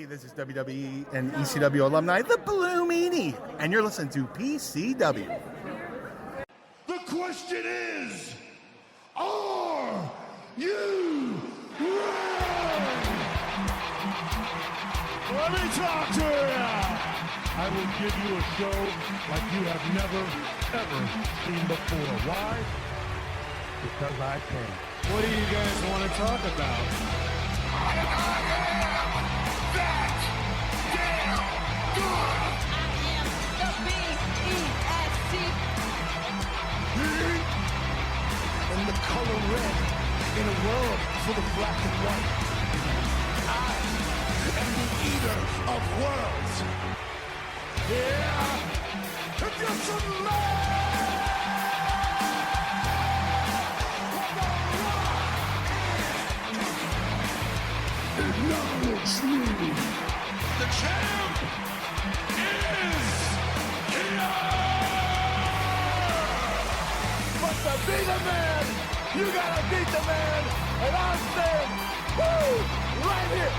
This is WWE and ECW alumni, the Blue Meanie, and you're listening to PCW. The question is, are you ready? Let me talk to you. I will give you a show like you have never, ever seen before. Why? Because I can. What do you guys want to talk about? I am that damn good. I am the B-E-S-T. In the color red, in a world full of black and white, I am the eater of worlds. Yeah, if you're some acknowledge me. The champ is here. But to be the man, you gotta beat the man. And I'm saying, woo, right here.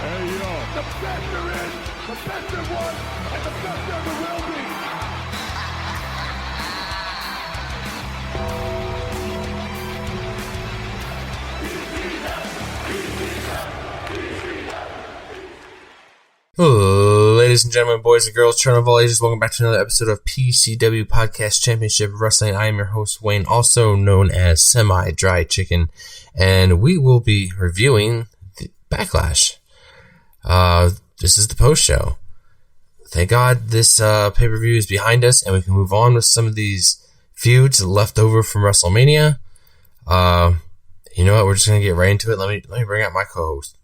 Hey, yo. The best there is, the best there was, and the best there ever will be. Ladies and gentlemen, boys and girls, children of all ages, welcome back to another episode of PCW Podcast Championship Wrestling. I am your host, Wayne, also known as Semi-Dry Chicken, and we will be reviewing the Backlash. This is the post-show. Thank God this pay-per-view is behind us, and we can move on with some of these feuds left over from WrestleMania. You know what? We're just going to get right into it. Let me bring out my co-host.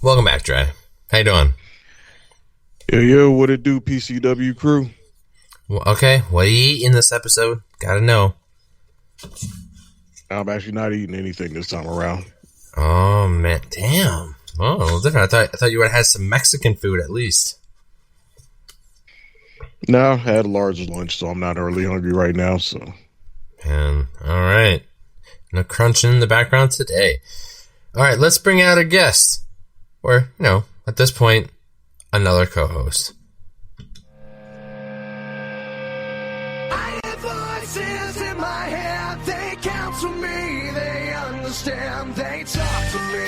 Welcome back, Dre. How you doing? Yo, what it do, PCW crew? Well, okay, what do you eat in this episode? Gotta know. I'm actually not eating anything this time around. Oh, man. Damn. Oh, a little different. I thought you would have had some Mexican food at least. No, I had a large lunch, so I'm not really hungry right now. So, And all right. No crunching in the background today. All right, let's bring out a guest. Or, you know, at this point, another co-host. I have voices in my head, they counsel me, they understand, they talk to me.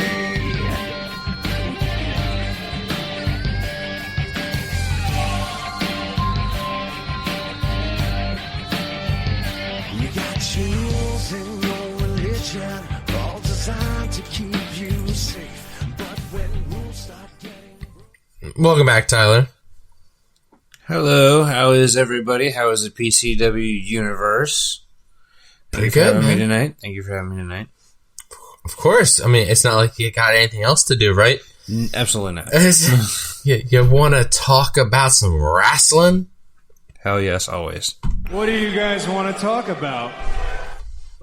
You got jewels in your religion, all designed to keep you safe. But when rules start getting... Welcome back, Tyler. Hello, how is everybody? How is the PCW universe? Pretty Thank you for good, having man. me tonight. Thank you for having me tonight. Of course. I mean, it's not like you got anything else to do, right? Absolutely not. You want to talk about some wrestling? Hell yes, always. What do you guys want to talk about?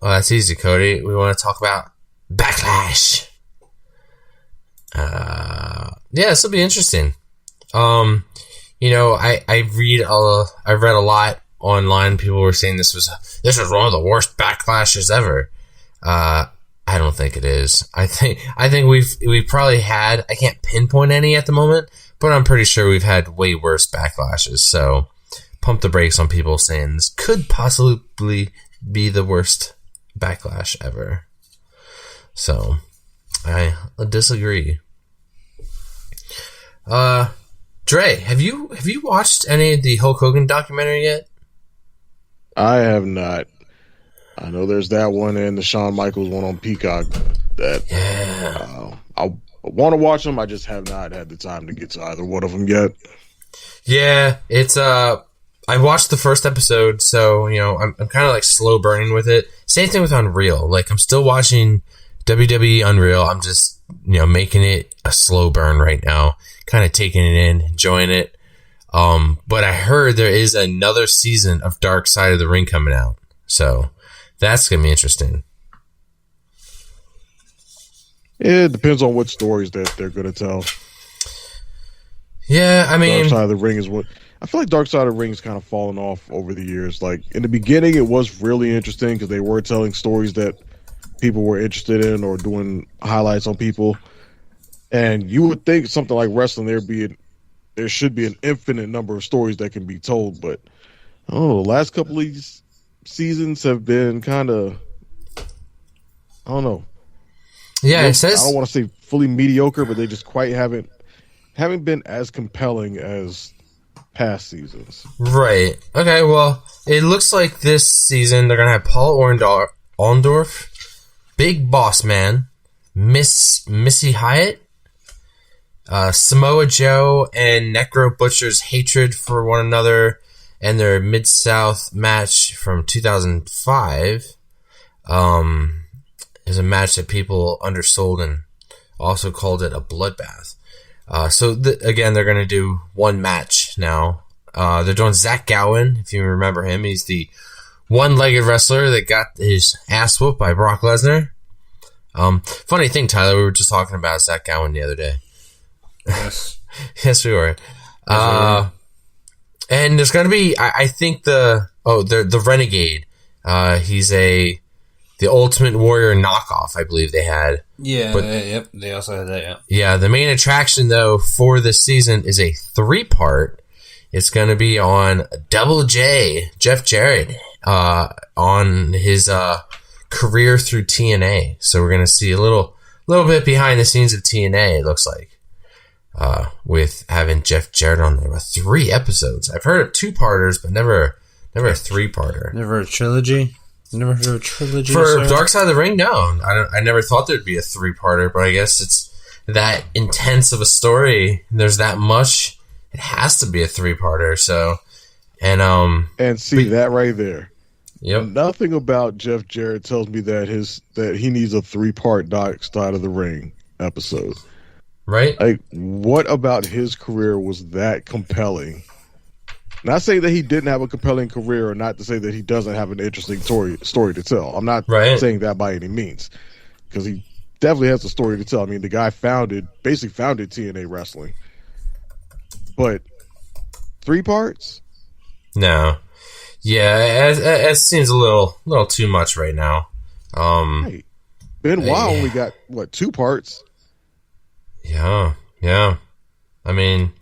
Well, that's easy, Cody. We want to talk about Backlash. Yeah, this will be interesting. You know, I read I've read a lot online. People were saying this was one of the worst backlashes ever. I don't think it is. I think we've probably had, I can't pinpoint any at the moment, but I'm pretty sure we've had way worse backlashes. So pump the brakes on people saying this could possibly be the worst backlash ever. So I disagree. Dre, have you watched any of the Hulk Hogan documentary yet? I have not. I know there's that one and the Shawn Michaels one on Peacock that I want to watch them. I just have not had the time to get to either one of them yet. Yeah, it's I watched the first episode, so I'm kind of like slow burning with it. Same thing with Unreal. Like I'm still watching WWE Unreal. I'm just making it a slow burn right now, kind of taking it in, enjoying it. But I heard there is another season of Dark Side of the Ring coming out, so that's gonna be interesting. It depends on what stories that they're gonna tell. Yeah, I mean, Dark Side of the Ring is what I feel like. Dark Side of the Ring is kind of fallen off over the years. Like in the beginning, it was really interesting because they were telling stories that people were interested in or doing highlights on people. And you would think something like wrestling, there should be an infinite number of stories that can be told. But the last couple of these seasons have been kind of, I don't know. Yeah, it says, I don't want to say fully mediocre, but they just quite haven't been as compelling as past seasons. Right. Okay, well, it looks like this season they're going to have Paul Orndorff, Big Boss Man, Missy Hyatt, Samoa Joe, and Necro Butcher's hatred for one another, and their Mid-South match from 2005 is a match that people undersold and also called it a bloodbath. So again, they're going to do one match now. They're doing Zach Gowen, if you remember him. He's the one-legged wrestler that got his ass whooped by Brock Lesnar. Funny thing, Tyler, we were just talking about Zach Gowen the other day. Yes. Yes, we were. And there's going to be, I think the Renegade. He's the Ultimate Warrior knockoff, I believe they had. Yeah, yep. They also had that, yeah. Yeah, the main attraction, though, for this season is a 3-part. It's going to be on Double J, Jeff Jarrett, on his career through TNA. So we're going to see a little bit behind the scenes of TNA, it looks like, with having Jeff Jarrett on there with 3 episodes. I've heard of 2-parters, but never a 3-parter. Never a trilogy? Never heard of a trilogy? For sir? Dark Side of the Ring, no. I never thought there'd be a 3-parter, but I guess it's that intense of a story. There's that much. It has to be a 3-parter. So, and see that right there. Yep. Nothing about Jeff Jarrett tells me that he needs a 3-part Dark Side of the Ring episode. Right? Like, what about his career was that compelling? Not saying that he didn't have a compelling career, or not to say that he doesn't have an interesting story to tell. I'm not saying that by any means, because he definitely has a story to tell. I mean, the guy basically founded TNA Wrestling. But 3 parts? No. Yeah, it seems a little too much right now. Hey, Benoit only got, 2 parts? Yeah. I mean,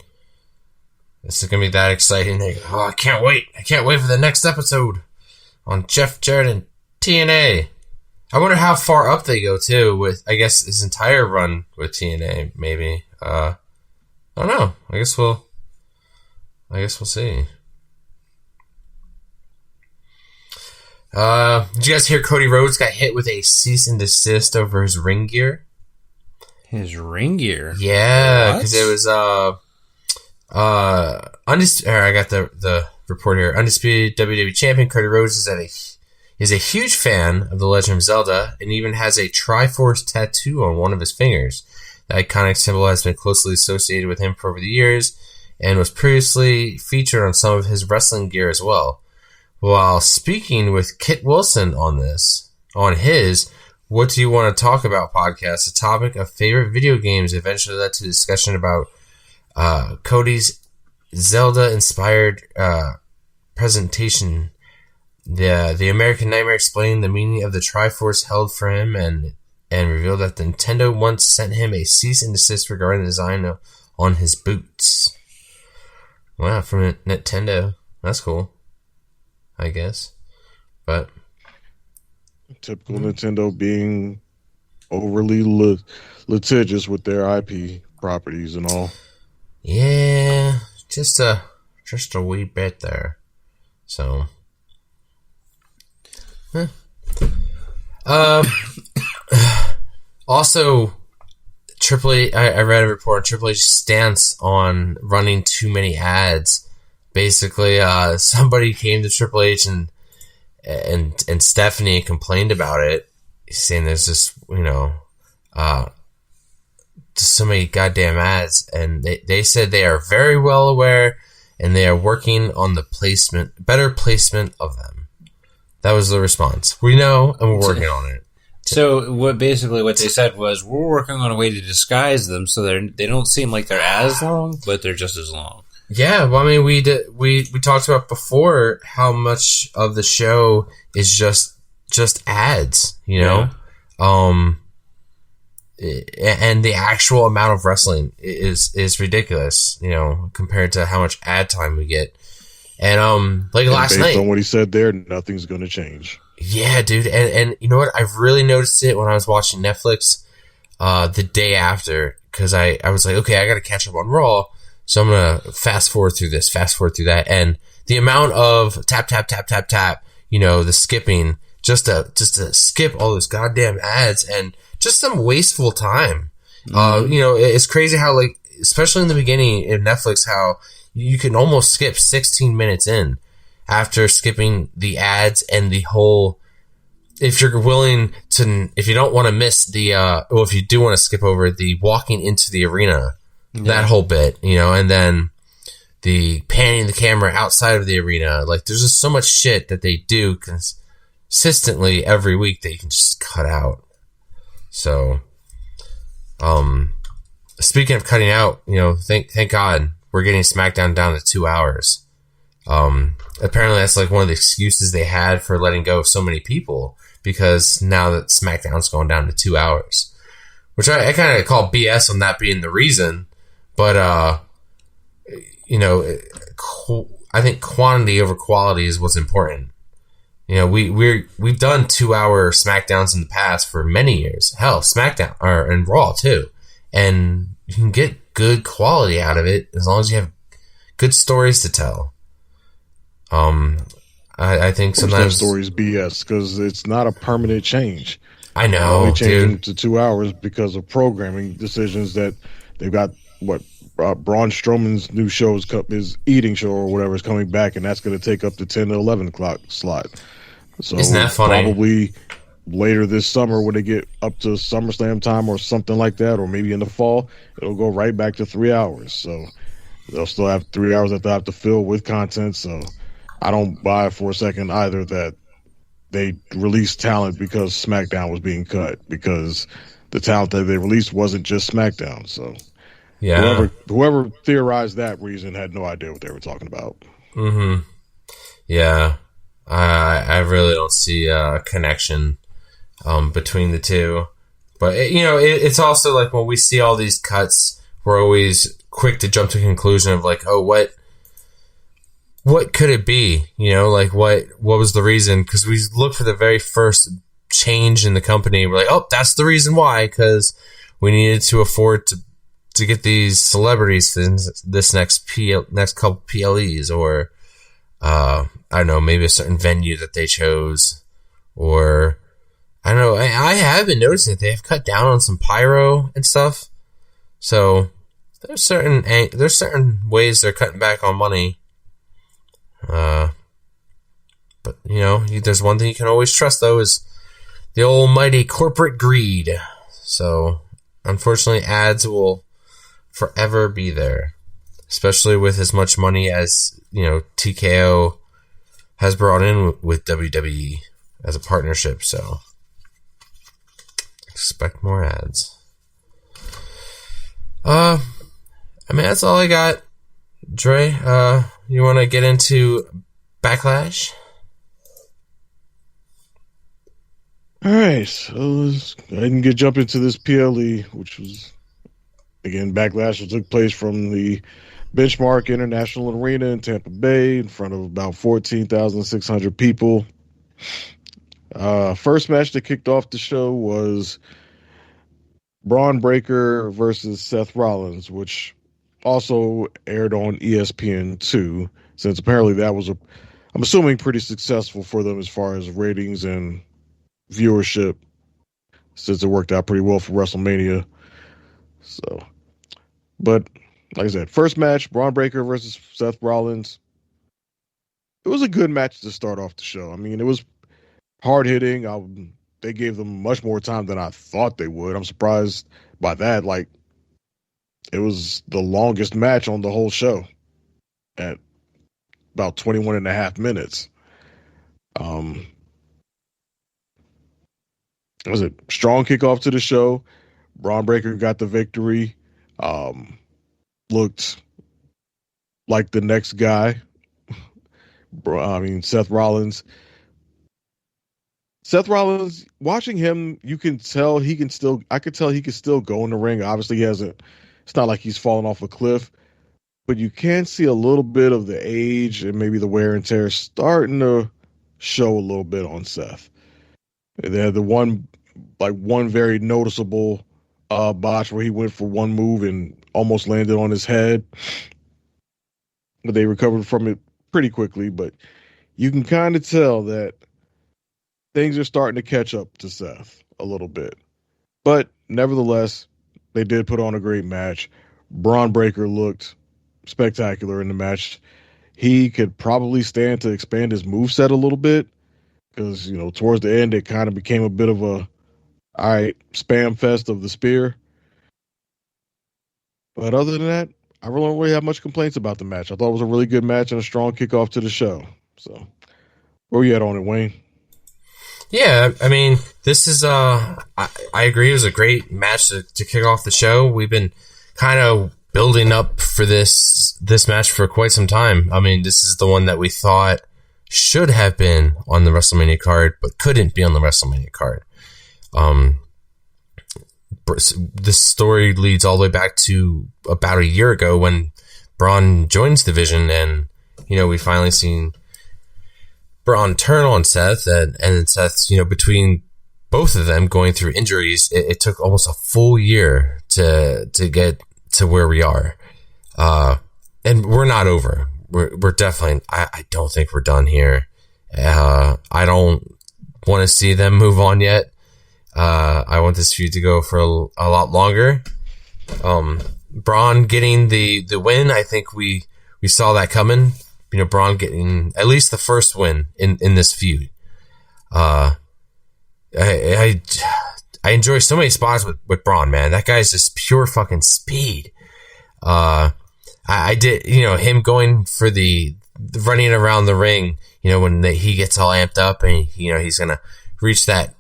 this is going to be that exciting. I can't wait. I can't wait for the next episode on Jeff Jarrett and TNA. I wonder how far up they go, too, with, I guess, his entire run with TNA, maybe. I don't know. I guess we'll see. Did you guys hear Cody Rhodes got hit with a cease and desist over his ring gear? His ring gear? Yeah, because it was I got the report here. Undisputed WWE champion Cody Rhodes is a huge fan of The Legend of Zelda and even has a Triforce tattoo on one of his fingers. The iconic symbol has been closely associated with him for over the years and was previously featured on some of his wrestling gear as well. While speaking with Kit Wilson on his What Do You Want to Talk About podcast, the topic of favorite video games eventually led to a discussion about Cody's Zelda-inspired presentation. The American Nightmare explained the meaning of the Triforce held for him and revealed that Nintendo once sent him a cease and desist regarding the design on his boots. Wow, from Nintendo. That's cool, I guess. But typical Nintendo being overly litigious with their IP properties and all. Yeah, just a wee bit there. So, also, Triple H. I read a report on Triple H's stance on running too many ads basically somebody came to Triple H and Stephanie complained about it, saying there's just, just so many goddamn ads, and they said they are very well aware and they are working on the better placement of them. That was the response. We know, and we're working on it. So what they said was, we're working on a way to disguise them so they don't seem like they're as long, but they're just as long. Yeah, well, I mean, we talked about before how much of the show is just ads, Yeah. And the actual amount of wrestling is ridiculous, compared to how much ad time we get. And last night, based on what he said there, nothing's going to change. Yeah, dude, and you know what? I've really noticed it when I was watching Netflix the day after, because I was like, okay, I got to catch up on Raw, so I'm gonna fast forward through that, and the amount of tap, the skipping, just to skip all those goddamn ads, and just some wasteful time. It's crazy how, like, especially in the beginning in Netflix, how you can almost skip 16 minutes in after skipping the ads and the whole, if you're willing to, if you don't want to miss the, if you do want to skip over the walking into the arena, that whole bit, and then the panning the camera outside of the arena, like, there's just so much shit that they do consistently every week that you can just cut out. So, speaking of cutting out, thank God we're getting SmackDown down to 2 hours. Apparently that's like one of the excuses they had for letting go of so many people, because now that SmackDown's going down to 2 hours, which I kind of call BS on that being the reason. But, I think quantity over quality is what's important. We've done 2 hour SmackDowns in the past for many years. Hell, SmackDown and Raw too. And you can get good quality out of it as long as you have good stories to tell. I think sometimes stories BS, because it's not a permanent change. I know, only changing dude. to 2 hours because of programming decisions that they've got. Braun Strowman's new show his eating show or whatever is coming back, and that's going to take up the 10 to 11 o'clock slot. So isn't that funny? Probably later this summer when they get up to SummerSlam time or something like that, or maybe in the fall, it'll go right back to 3 hours. So they'll still have 3 hours that they have to fill with content. So I don't buy for a second either that they released talent because SmackDown was being cut, because the talent that they released wasn't just SmackDown. So yeah, whoever theorized that reason had no idea what they were talking about. Mm-hmm. Yeah, I really don't see a connection between the two. But it's also like when we see all these cuts, we're always quick to jump to a conclusion of like, oh, what could it be? Like what was the reason? Because we look for the very first change in the company. We're like, oh, that's the reason why, because we needed to afford to get these celebrities this next couple PLEs, or I don't know, maybe a certain venue that they chose, or I don't know. I have been noticing that they have cut down on some pyro and stuff. So there's certain ways they're cutting back on money. But there's one thing you can always trust though, is the almighty corporate greed. So unfortunately, ads will forever be there, especially with as much money as TKO has brought in with WWE as a partnership. So expect more ads. I mean, that's all I got. Dre, you want to get into Backlash? All right, so let's go ahead and jump into this PLE, which was, again, Backlash that took place from the Benchmark International Arena in Tampa Bay in front of about 14,600 people. First match that kicked off the show was Braun Breaker versus Seth Rollins, which also aired on ESPN2, since apparently that was I'm assuming pretty successful for them as far as ratings and viewership, since it worked out pretty well for WrestleMania. So, but like I said, first match, Braun Breaker versus Seth Rollins. it was a good match to start off the show. I mean, it was hard hitting. They gave them much more time than I thought they would. I'm surprised by that. Like, it was the longest match on the whole show at about 21 and a half minutes. It was a strong kickoff to the show. Braun Breaker got the victory. Looked like the next guy. Seth Rollins. Seth Rollins, watching him, you can tell I could tell he can still go in the ring. Obviously, it's not like he's fallen off a cliff, but you can see a little bit of the age and maybe the wear and tear starting to show a little bit on Seth. They had the one very noticeable botch where he went for one move and almost landed on his head. But they recovered from it pretty quickly, but you can kind of tell that things are starting to catch up to Seth a little bit. But nevertheless, they did put on a great match. Braun Breaker looked spectacular in the match. He could probably stand to expand his moveset a little bit because, towards the end, it kind of became a bit of spam fest of the spear. But other than that, I really don't really have much complaints about the match. I thought it was a really good match and a strong kickoff to the show. So, where you at on it, Wayne? Yeah, I mean, this is, I agree, it was a great match to kick off the show. We've been kind of building up for this match for quite some time. I mean, this is the one that we thought should have been on the WrestleMania card, but couldn't be on the WrestleMania card. This story leads all the way back to about a year ago when Braun joins the division, and, we finally seen Braun turn on Seth, and Seth, between both of them going through injuries, it took almost a full year to get to where we are. And we're not over. We're definitely, I don't think we're done here. I don't want to see them move on yet. I want this feud to go for a lot longer. Braun getting the win, I think we saw that coming. Braun getting at least the first win in this feud. I enjoy so many spots with Braun, man. That guy's just pure fucking speed. I did, him going for the running around the ring, when he gets all amped up and, he's going to reach that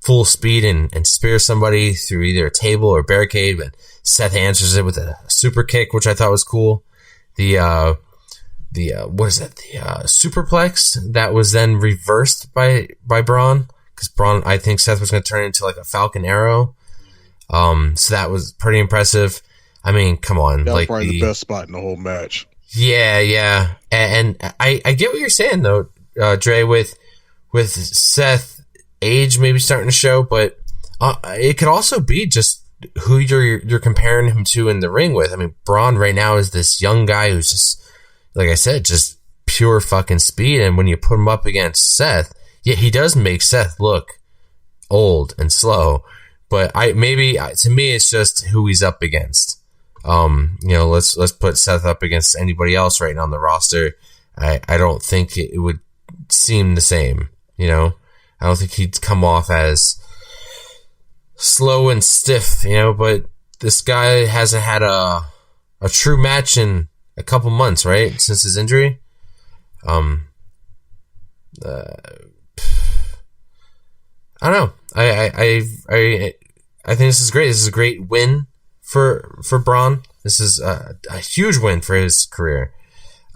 full speed and spear somebody through either a table or barricade, but Seth answers it with a super kick, which I thought was cool. What is that? The superplex that was then reversed by Braun, because Braun, I think Seth was going to turn into like a Falcon Arrow. So that was pretty impressive. I mean, come on. That was probably the best spot in the whole match. Yeah. And I get what you're saying though, Dre, with Seth age maybe starting to show, but it could also be just who you're comparing him to in the ring with. I mean, Braun right now is this young guy who's just, like I said, just pure fucking speed. And when you put him up against Seth, yeah, he does make Seth look old and slow. But to me, it's just who he's up against. Let's put Seth up against anybody else right now on the roster. I don't think it would seem the same. I don't think he'd come off as slow and stiff. But this guy hasn't had a true match in a couple months, right? Since his injury. I don't know. I think this is great. This is a great win for Braun. This is a huge win for his career.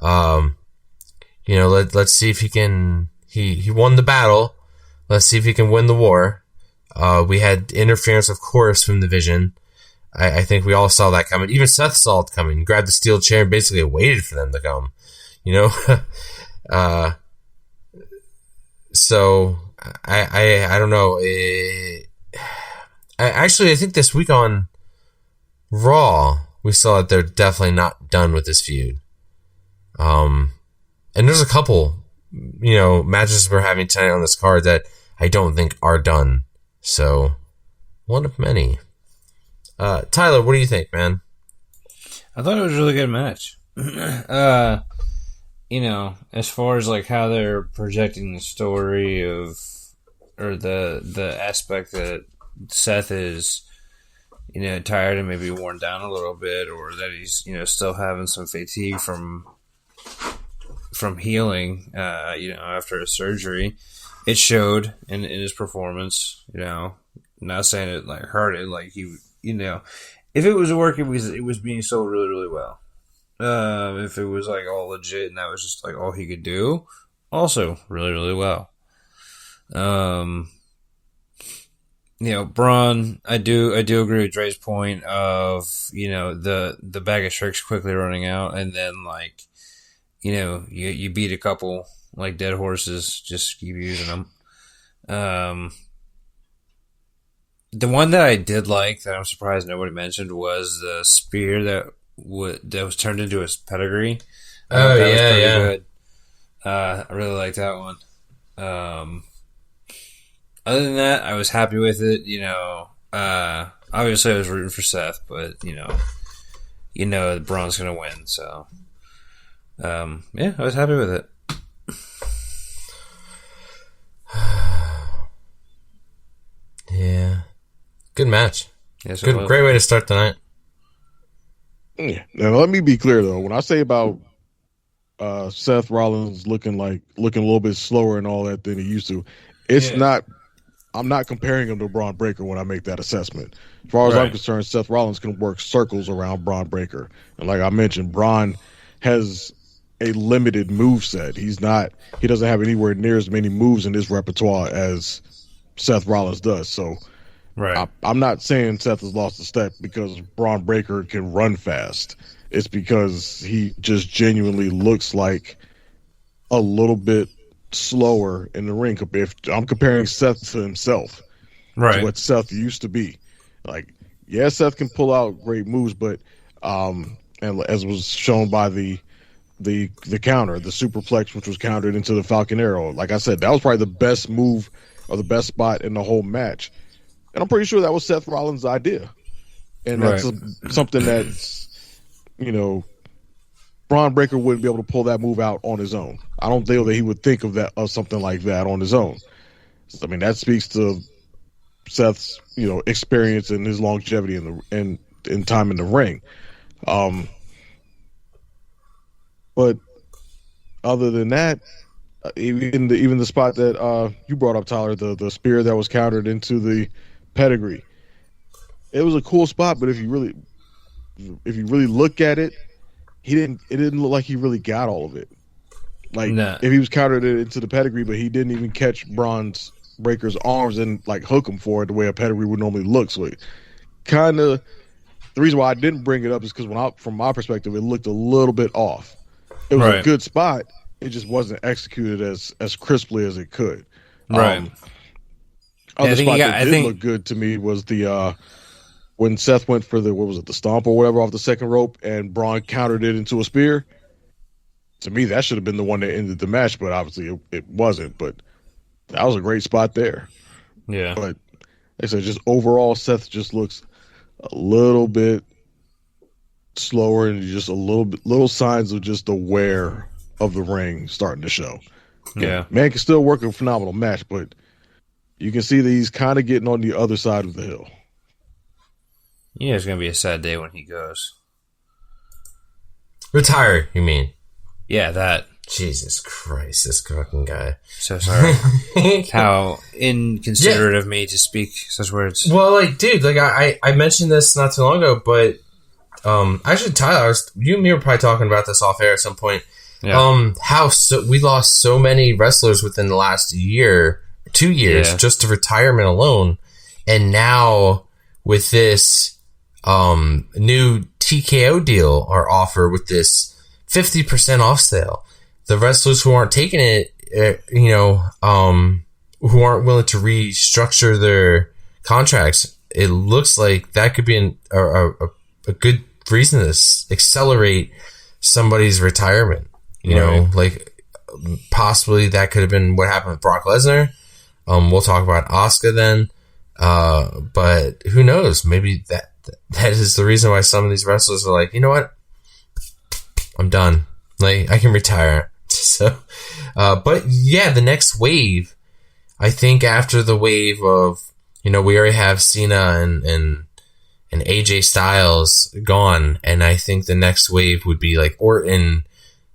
Let's see if he can. He won the battle. Let's see if he can win the war. We had interference, of course, from the Vision. I think we all saw that coming. Even Seth saw it coming. Grabbed the steel chair and basically waited for them to come. So I don't know. I think this week on Raw, we saw that they're definitely not done with this feud. And there's a couple, matches we're having tonight on this card that I don't think are done. So, one of many. Tyler, what do you think, man? I thought it was a really good match. as far as like how they're projecting the story of, or the aspect that Seth is, tired and maybe worn down a little bit, or that he's, still having some fatigue from healing, after a surgery. It showed in his performance, not saying it like hurt it, like he, if it was working, it was being sold really, really well. If it was like all legit and that was just like all he could do, also really, really well. Braun, I do agree with Dre's point of, the bag of tricks quickly running out, and then like, you beat a couple like dead horses, just keep using them. The one that I did like that I'm surprised nobody mentioned was the spear that was turned into his pedigree. Oh, that was pretty yeah. good. I really liked that one. Other than that, I was happy with it. Obviously I was rooting for Seth, but Braun's gonna win. So, I was happy with it. Yeah. Good match. Yes, Good, great way to start the night. Yeah. Now let me be clear though. When I say about Seth Rollins looking a little bit slower and all that than he used to, it's not. I'm not comparing him to Braun Breaker when I make that assessment. As far as I'm concerned, Seth Rollins can work circles around Braun Breaker, and like I mentioned, Braun has a limited move set. He doesn't have anywhere near as many moves in his repertoire as Seth Rollins does. So. Right. I'm not saying Seth has lost a step because Braun Breaker can run fast. It's because he just genuinely looks like a little bit slower in the ring. If I'm comparing Seth to himself, to what Seth used to be. Like, yeah, Seth can pull out great moves, but and as was shown by the counter, the superplex, which was countered into the Falcon Arrow. Like I said, that was probably the best move or the best spot in the whole match. And I'm pretty sure that was Seth Rollins' idea. And that's something that's, Braun Breaker wouldn't be able to pull that move out on his own. I don't think that he would think of something like that on his own. I mean, that speaks to Seth's, experience and his longevity in time in the ring. But other than that, even the spot that you brought up, Tyler, the spear that was countered into the pedigree, it was a cool spot. But if you really look at it, it didn't look like he really got all of it. Like if he was countered it into the pedigree, but he didn't even catch Braun Breaker's arms and like hook him for it the way a pedigree would normally look. So it kind of, the reason why I didn't bring it up is because from my perspective, it looked a little bit off. It was a good spot. It just wasn't executed as crisply as it could. Right. Other spot that did look good to me was the when Seth went for the stomp or whatever off the second rope, and Braun countered it into a spear. To me, that should have been the one that ended the match, but obviously it wasn't. But that was a great spot there. Yeah. But like I said, just overall, Seth just looks a little bit slower and just little signs of just the wear of the ring starting to show. Yeah. Man can still work a phenomenal match, but you can see that he's kind of getting on the other side of the hill. Yeah, it's going to be a sad day when he goes. Retire, you mean? Yeah, that. Jesus Christ, this fucking guy. So sorry. How inconsiderate of me to speak such words. Well, like, dude, like, I mentioned this not too long ago, but actually, Tyler, you and me were probably talking about this off air at some point. Yeah. We lost so many wrestlers within the last 2 years, just to retirement alone. And now with this new TKO deal or offer with this 50% off sale, the wrestlers who aren't taking it, who aren't willing to restructure their contracts, it looks like that could be a good reason to accelerate somebody's retirement. You know, like possibly that could have been what happened with Brock Lesnar. We'll talk about Asuka then. But who knows? Maybe that is the reason why some of these wrestlers are like, you know what? I'm done. Like, I can retire. So, but yeah, the next wave, I think after the wave of, we already have Cena and AJ Styles gone, and I think the next wave would be like Orton,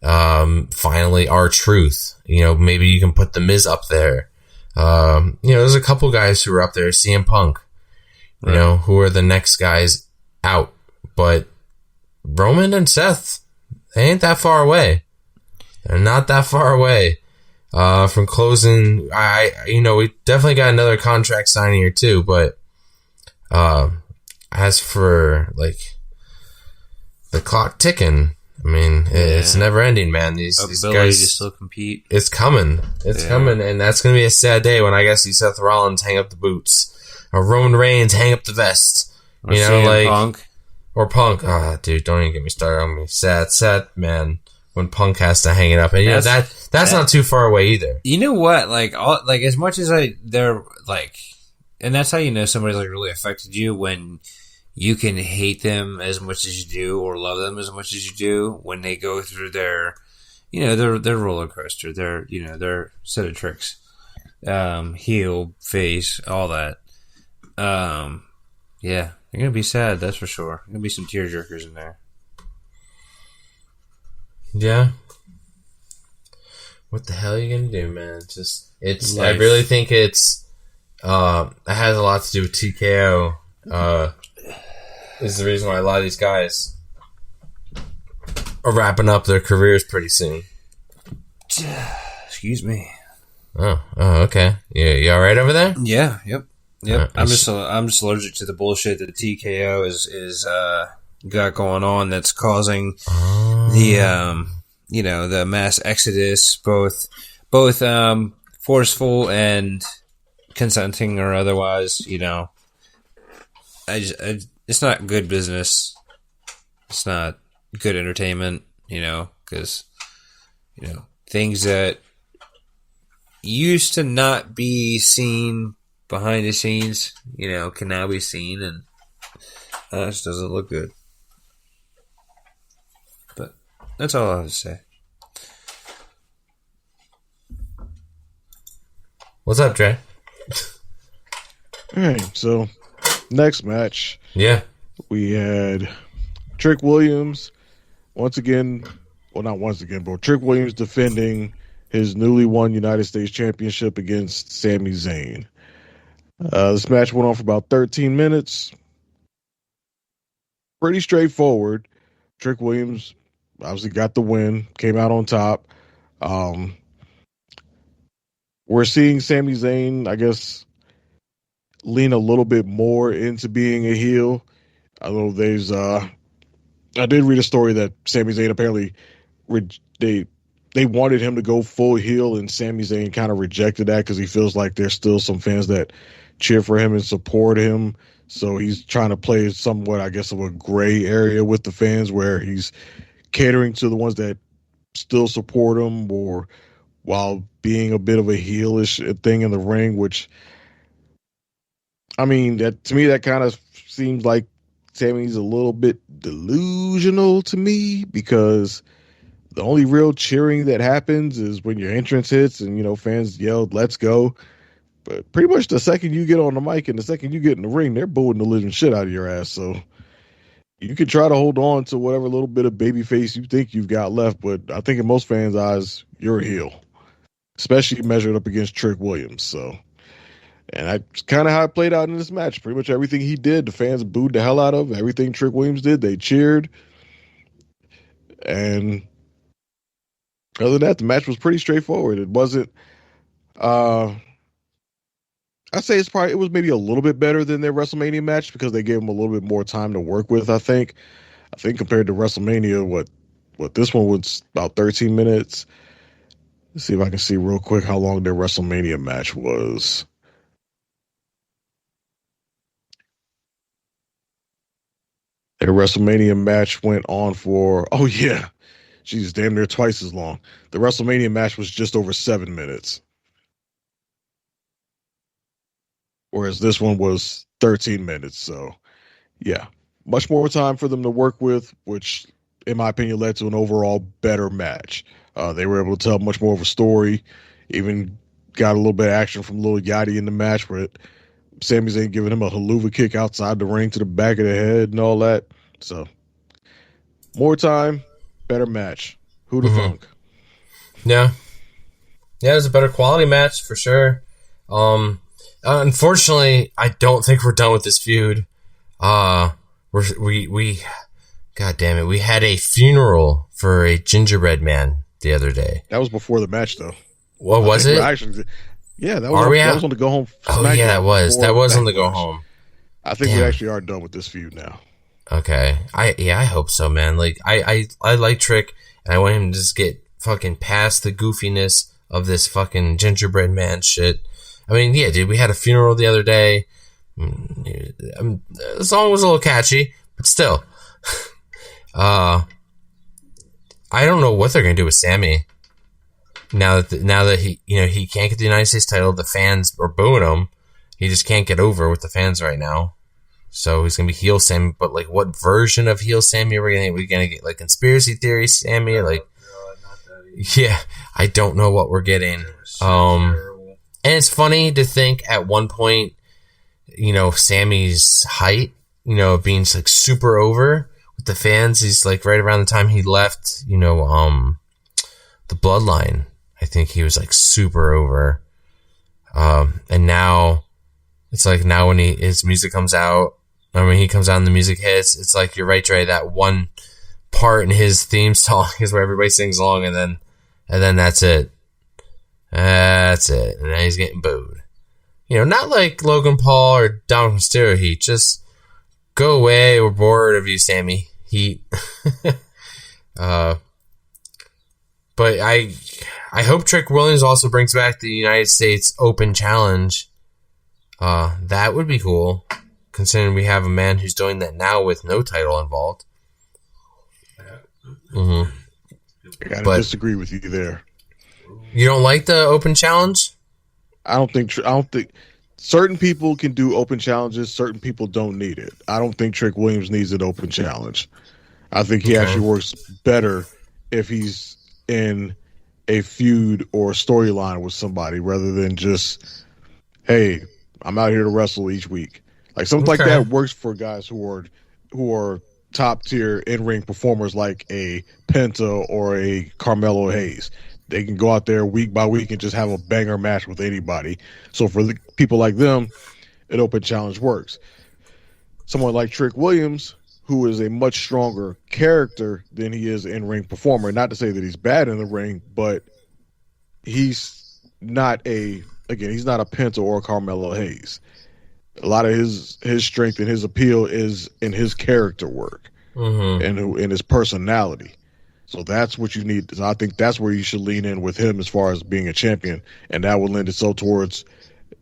finally R-Truth. Maybe you can put The Miz up there. There's a couple guys who are up there, CM Punk, who are the next guys out. But Roman and Seth, they ain't that far away. They're not that far away from closing. We definitely got another contract signing or two, but as for like the clock ticking, it's never ending, man. These guys to still compete. It's coming. It's coming, and that's gonna be a sad day when I guess see Seth Rollins hang up the boots, or Roman Reigns hang up the vest. Or CM Punk. Or Punk. Dude, don't even get me started on me. Sad, man. When Punk has to hang it up, and that's not too far away either. You know what? As much as they're like, and that's how somebody's like really affected you, when you can hate them as much as you do or love them as much as you do when they go through their roller coaster, their set of tricks, heel, face, all that. Yeah, they're gonna be sad. That's for sure. There's gonna be some tearjerkers in there. Yeah. What the hell are you gonna do, man? It's. Life. I really think it's. It has a lot to do with TKO. Is the reason why a lot of these guys are wrapping up their careers pretty soon. Excuse me. Oh, okay. You all right over there? Yeah. Yep. I'm just allergic to the bullshit that TKO is got going on that's causing the mass exodus, both forceful and consenting or otherwise. It's not good business. It's not good entertainment. Because things that used to not be seen behind the scenes, can now be seen, and it just doesn't look good. But that's all I have to say. What's up, Dre? All right, so next match. Yeah. We had Trick Williams once again. Well, not once again, but Trick Williams defending his newly won United States Championship against Sami Zayn. This match went on for about 13 minutes. Pretty straightforward. Trick Williams obviously got the win, came out on top. We're seeing Sami Zayn, I guess, lean a little bit more into being a heel. I know I did read a story that Sami Zayn apparently they wanted him to go full heel, and Sami Zayn kind of rejected that because he feels like there's still some fans that cheer for him and support him. So he's trying to play somewhat, I guess, of a gray area with the fans where he's catering to the ones that still support him, or while being a bit of a heelish thing in the ring, which, that to me, that kind of seems like Sammy's a little bit delusional to me, because the only real cheering that happens is when your entrance hits and, fans yell, "Let's go." But pretty much the second you get on the mic and the second you get in the ring, they're booing the living shit out of your ass. So you can try to hold on to whatever little bit of baby face you think you've got left, but I think in most fans' eyes, you're a heel, especially measured up against Trick Williams. So, and that's kind of how it played out in this match. Pretty much everything he did, the fans booed the hell out of. Everything Trick Williams did, they cheered. And other than that, the match was pretty straightforward. It wasn't, I'd say it was maybe a little bit better than their WrestleMania match because they gave him a little bit more time to work with, I think. I think compared to WrestleMania, what this one was about 13 minutes. Let's see if I can see real quick how long their WrestleMania match was. Their WrestleMania match went on for, Jesus, damn near twice as long. The WrestleMania match was just over 7 minutes. Whereas this one was 13 minutes. So, yeah, much more time for them to work with, which, in my opinion, led to an overall better match. They were able to tell much more of a story. Even got a little bit of action from Lil Yachty in the match, where Sami Zayn giving him a haluva kick outside the ring to the back of the head and all that. So, more time, better match. Who'da thunk? Yeah. Yeah, it was a better quality match for sure. Unfortunately, I don't think we're done with this feud. We God damn it, we had a funeral for a gingerbread man the other day. That was before the match, though. What was it? Actually, yeah, that was on the go home. Oh yeah, that was on the go home. I think we actually are done with this feud now. Okay, I hope so, man. Like I like Trick, and I want him to just get fucking past the goofiness of this fucking gingerbread man shit. I mean, yeah, dude, we had a funeral the other day. The song was a little catchy, but still, I don't know what they're gonna do with Sammy. Now that he can't get the United States title, the fans are booing him. He just can't get over with the fans right now. So he's gonna be heel Sammy, but like, what version of heel Sammy are we gonna get? We gonna get like conspiracy theory Sammy? Like, yeah, I don't know what we're getting. And it's funny to think at one point, Sammy's height, being like super over with the fans. He's like right around the time he left, the Bloodline. I think he was like super over. And now it's like when his music comes out, or when he comes out and the music hits, it's like, you're right, Dre, that one part in his theme song is where everybody sings along, and then that's it. That's it. And then he's getting booed. Not like Logan Paul or Dominic Mysterio Heat. Just go away. We're bored of you, Sammy Heat. But I hope Trick Williams also brings back the United States Open Challenge. That would be cool, considering we have a man who's doing that now with no title involved. Mm-hmm. I gotta disagree with you there. You don't like the Open Challenge? I don't think certain people can do open challenges. Certain people don't need it. I don't think Trick Williams needs an open challenge. I think he actually works better if he's in a feud or storyline with somebody rather than just, hey, I'm out here to wrestle each week. Like something like that works for guys who are top tier in ring performers like a Penta or a Carmelo Hayes. They can go out there week by week and just have a banger match with anybody. So for the people like them, an open challenge works. Someone like Trick Williams, who is a much stronger character than he is in-ring performer. Not to say that he's bad in the ring, but he's not a Penta or a Carmelo Hayes. A lot of his strength and his appeal is in his character work and in his personality. So that's what you need. So I think that's where you should lean in with him as far as being a champion, and that will lend itself towards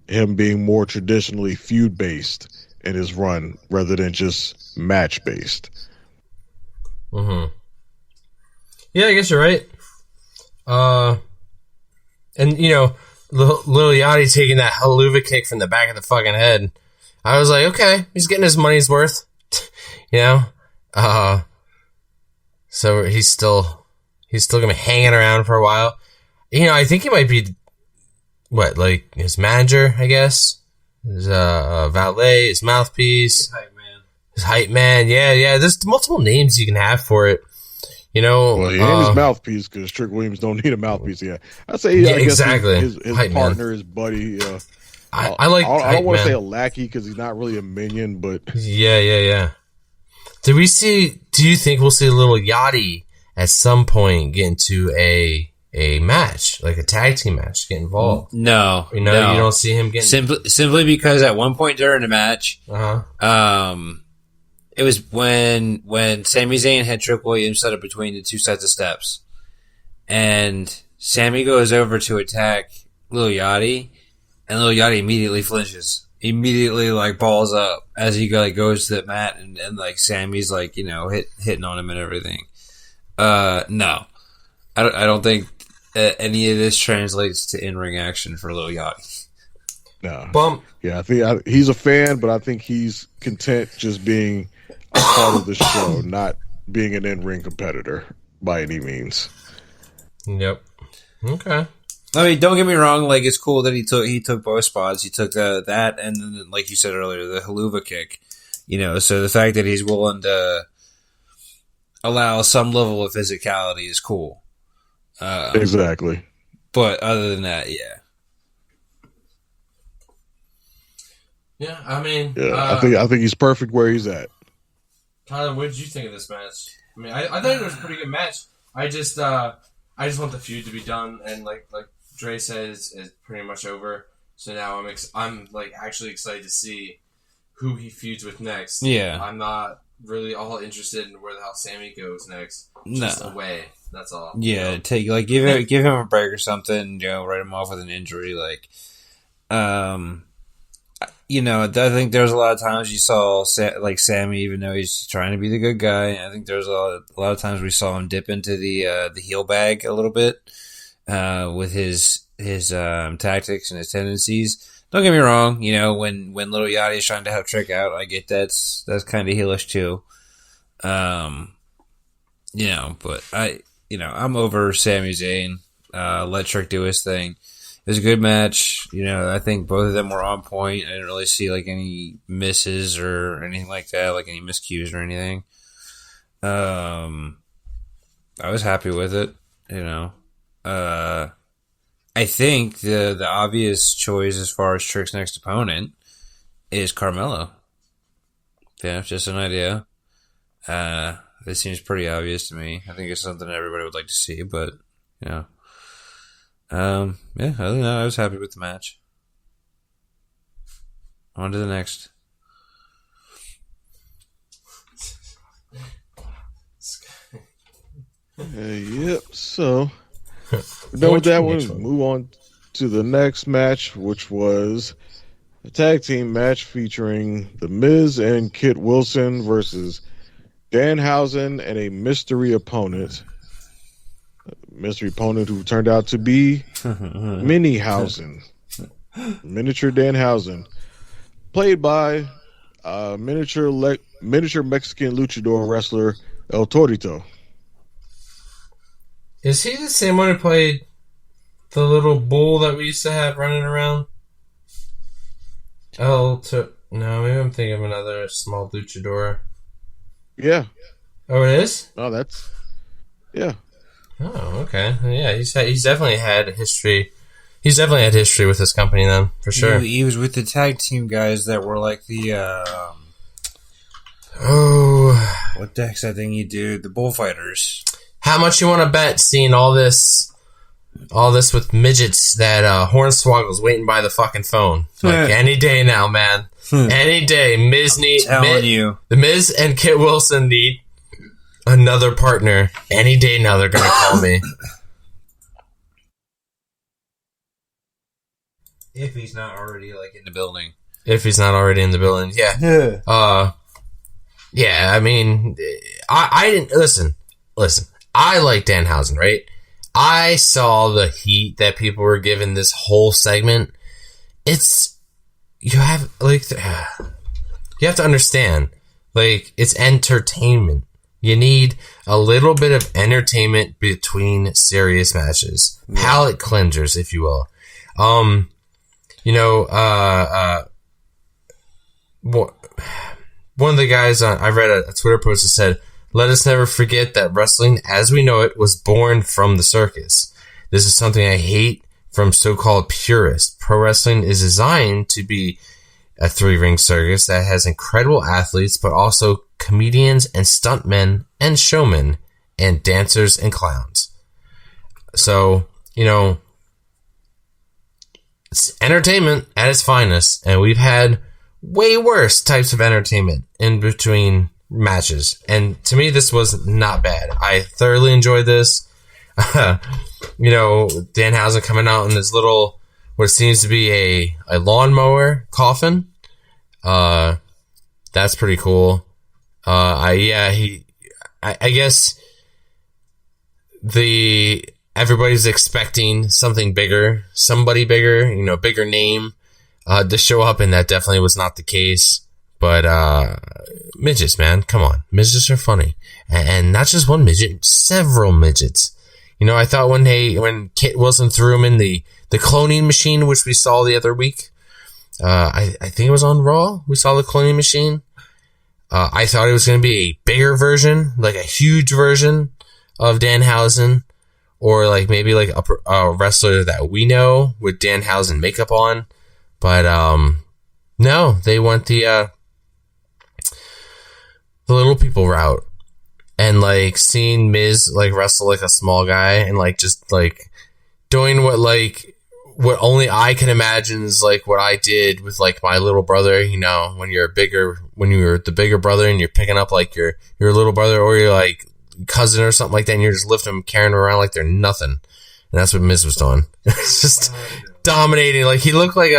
him being more traditionally feud-based in his run rather than just match-based. Mm-hmm. Yeah, I guess you're right. And Lil Yachty taking that haluva kick from the back of the fucking head. I was like, okay, he's getting his money's worth. So he's still gonna be hanging around for a while. I think he might be like his manager, I guess. His valet, his mouthpiece, his hype man. Yeah. There's multiple names you can have for it. Well, he ain't his mouthpiece because Trick Williams don't need a mouthpiece. Yeah, I say exactly. His partner, man. His buddy. I don't want to say a lackey because he's not really a minion, but yeah. Do you think we'll see Lil Yachty at some point get into a match, like a tag team match, get involved? No. You don't see him getting simply because at one point during the match, it was when Sami Zayn had Trick Williams set up between the two sets of steps, and Sami goes over to attack Lil Yachty, and Lil Yachty immediately flinches. Immediately balls up as he goes to the mat, and Sammy's hitting on him and everything. No, I don't think any of this translates to in-ring action for Lil Yachty. No, yeah, I think he's a fan, but I think he's content just being a part of the show, not being an in-ring competitor by any means. Yep. Okay. I mean, don't get me wrong. Like, it's cool that he took both spots. He took that, and then, like you said earlier, the haluva kick. So the fact that he's willing to allow some level of physicality is cool. Exactly. But other than that, yeah. Yeah, I mean, Yeah, I think he's perfect where he's at. Tyler, what did you think of this match? I mean, I thought it was a pretty good match. I just want the feud to be done, and like Dre says, it's pretty much over. So now I'm like actually excited to see who he feuds with next. Yeah, I'm not really all interested in where the hell Sammy goes next. Just away. That's all. Yeah, give him a break or something. Write him off with an injury. I think there's a lot of times you saw Sammy, even though he's trying to be the good guy. I think there's a lot of times we saw him dip into the heel bag a little bit with his tactics and his tendencies. Don't get me wrong, when Little Yachty is trying to help Trick out, I get that's kind of heelish too. But I'm over Sami Zayn. Let Trick do his thing. It was a good match. I think both of them were on point. I didn't really see any misses or anything like that, any miscues or anything. I was happy with it. I think the obvious choice as far as Trick's next opponent is Carmelo. Yeah, just an idea. This seems pretty obvious to me. I think it's something everybody would like to see, but other than that, I was happy with the match. On to the next. Yep. So we're done with that one. Move on to the next match, which was a tag team match featuring The Miz and Kit Wilson versus Danhausen and a mystery opponent. Mystery opponent who turned out to be Minihausen, miniature Danhausen, played by miniature Mexican luchador wrestler El Torito. Is he the same one who played the little bull that we used to have running around? No, maybe I'm thinking of another small luchador. Yeah. Oh, it is? Oh, yeah. Oh, okay. Yeah, he's definitely had a history. He's definitely had history with this company then, for sure. He was with the tag team guys that were like the what the heck's that thing you do? The bullfighters. How much you want to bet seeing all this with midgets that Hornswoggle's waiting by the fucking phone? Any day now, man. Any day. The Miz and Kit Wilson need another partner. Any day now they're going to call me. If he's not already in the building. Yeah. Yeah, I mean, I didn't... Listen. I like Danhausen, right? I saw the heat that people were giving this whole segment. You have to understand, it's entertainment. You need a little bit of entertainment between serious matches. Yeah. Palate cleansers, if you will. One of the guys I read a Twitter post that said, "Let us never forget that wrestling as we know it was born from the circus. This is something I hate from so-called purists. Pro wrestling is designed to be a three-ring circus that has incredible athletes, but also comedians and stuntmen and showmen and dancers and clowns." So, it's entertainment at its finest, and we've had way worse types of entertainment in between matches. And to me, this was not bad. I thoroughly enjoyed this. Danhausen coming out in this little, what seems to be a lawnmower coffin. That's pretty cool. I guess everybody's expecting something bigger, somebody bigger, bigger name, to show up, and that definitely was not the case. But, midgets, man, come on. Midgets are funny. And not just one midget, several midgets. I thought when Kit Wilson threw him in the cloning machine, which we saw the other week, I think it was on Raw, we saw the cloning machine. I thought it was going to be a bigger version, like a huge version of Danhausen, or like maybe like a wrestler that we know with Danhausen makeup on. But no, they went the little people route. And like seeing Miz like wrestle like a small guy and like just like doing what only I can imagine is like what I did with like my little brother, when you're the bigger brother and you're picking up like your little brother or your like cousin or something like that, and you're just lifting them, carrying them around like they're nothing. And that's what Miz was doing. It's just dominating. Like he looked like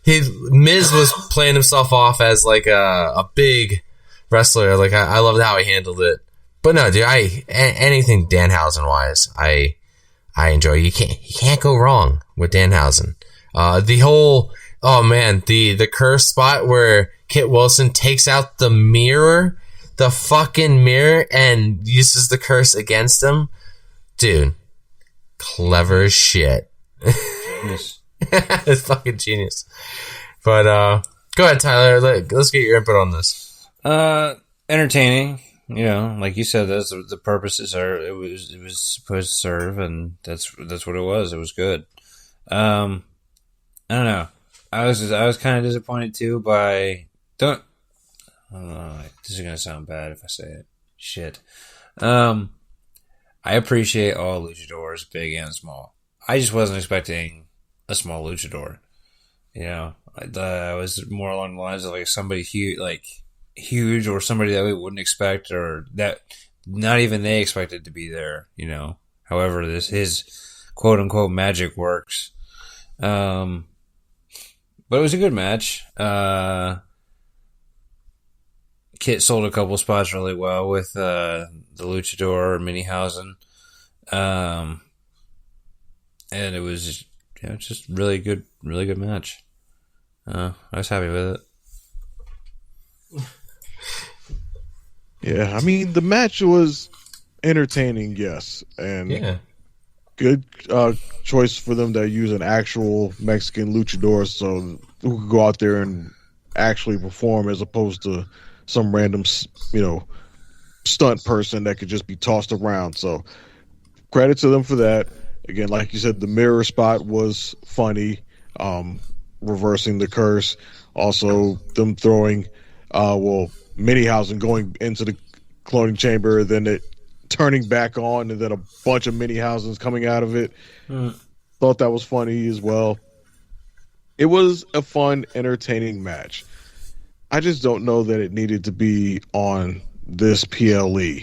Miz was playing himself off as like a big wrestler. Like I loved how he handled it. But no, dude, anything Danhausen wise, I enjoy. You can't go wrong with Danhausen. The curse spot where Kit Wilson takes out the fucking mirror and uses the curse against him. Dude, clever as shit. Genius. It's fucking genius. But go ahead, Tyler. Let's get your input on this. Entertaining. Like you said, that's the purposes are. It was supposed to serve, and that's what it was. It was good. I don't know. I was kind of disappointed too by this is gonna sound bad if I say it. Shit. I appreciate all luchadors, big and small. I just wasn't expecting a small luchador. I was more along the lines of like somebody huge or somebody that we wouldn't expect or that not even they expected to be there, however his quote unquote magic works. But it was a good match. Kit sold a couple spots really well with the luchador Minihausen. And it was just really good match. I was happy with it. Yeah, I mean, the match was entertaining, yes. And good choice for them to use an actual Mexican luchador so who could go out there and actually perform as opposed to some random, stunt person that could just be tossed around. So credit to them for that. Again, like you said, the mirror spot was funny, reversing the curse. Also, them throwing, Minihausen going into the cloning chamber, then it turning back on, and then a bunch of Minihausens coming out of it. Thought that was funny as well. It was a fun, entertaining match. I just don't know that it needed to be on this PLE.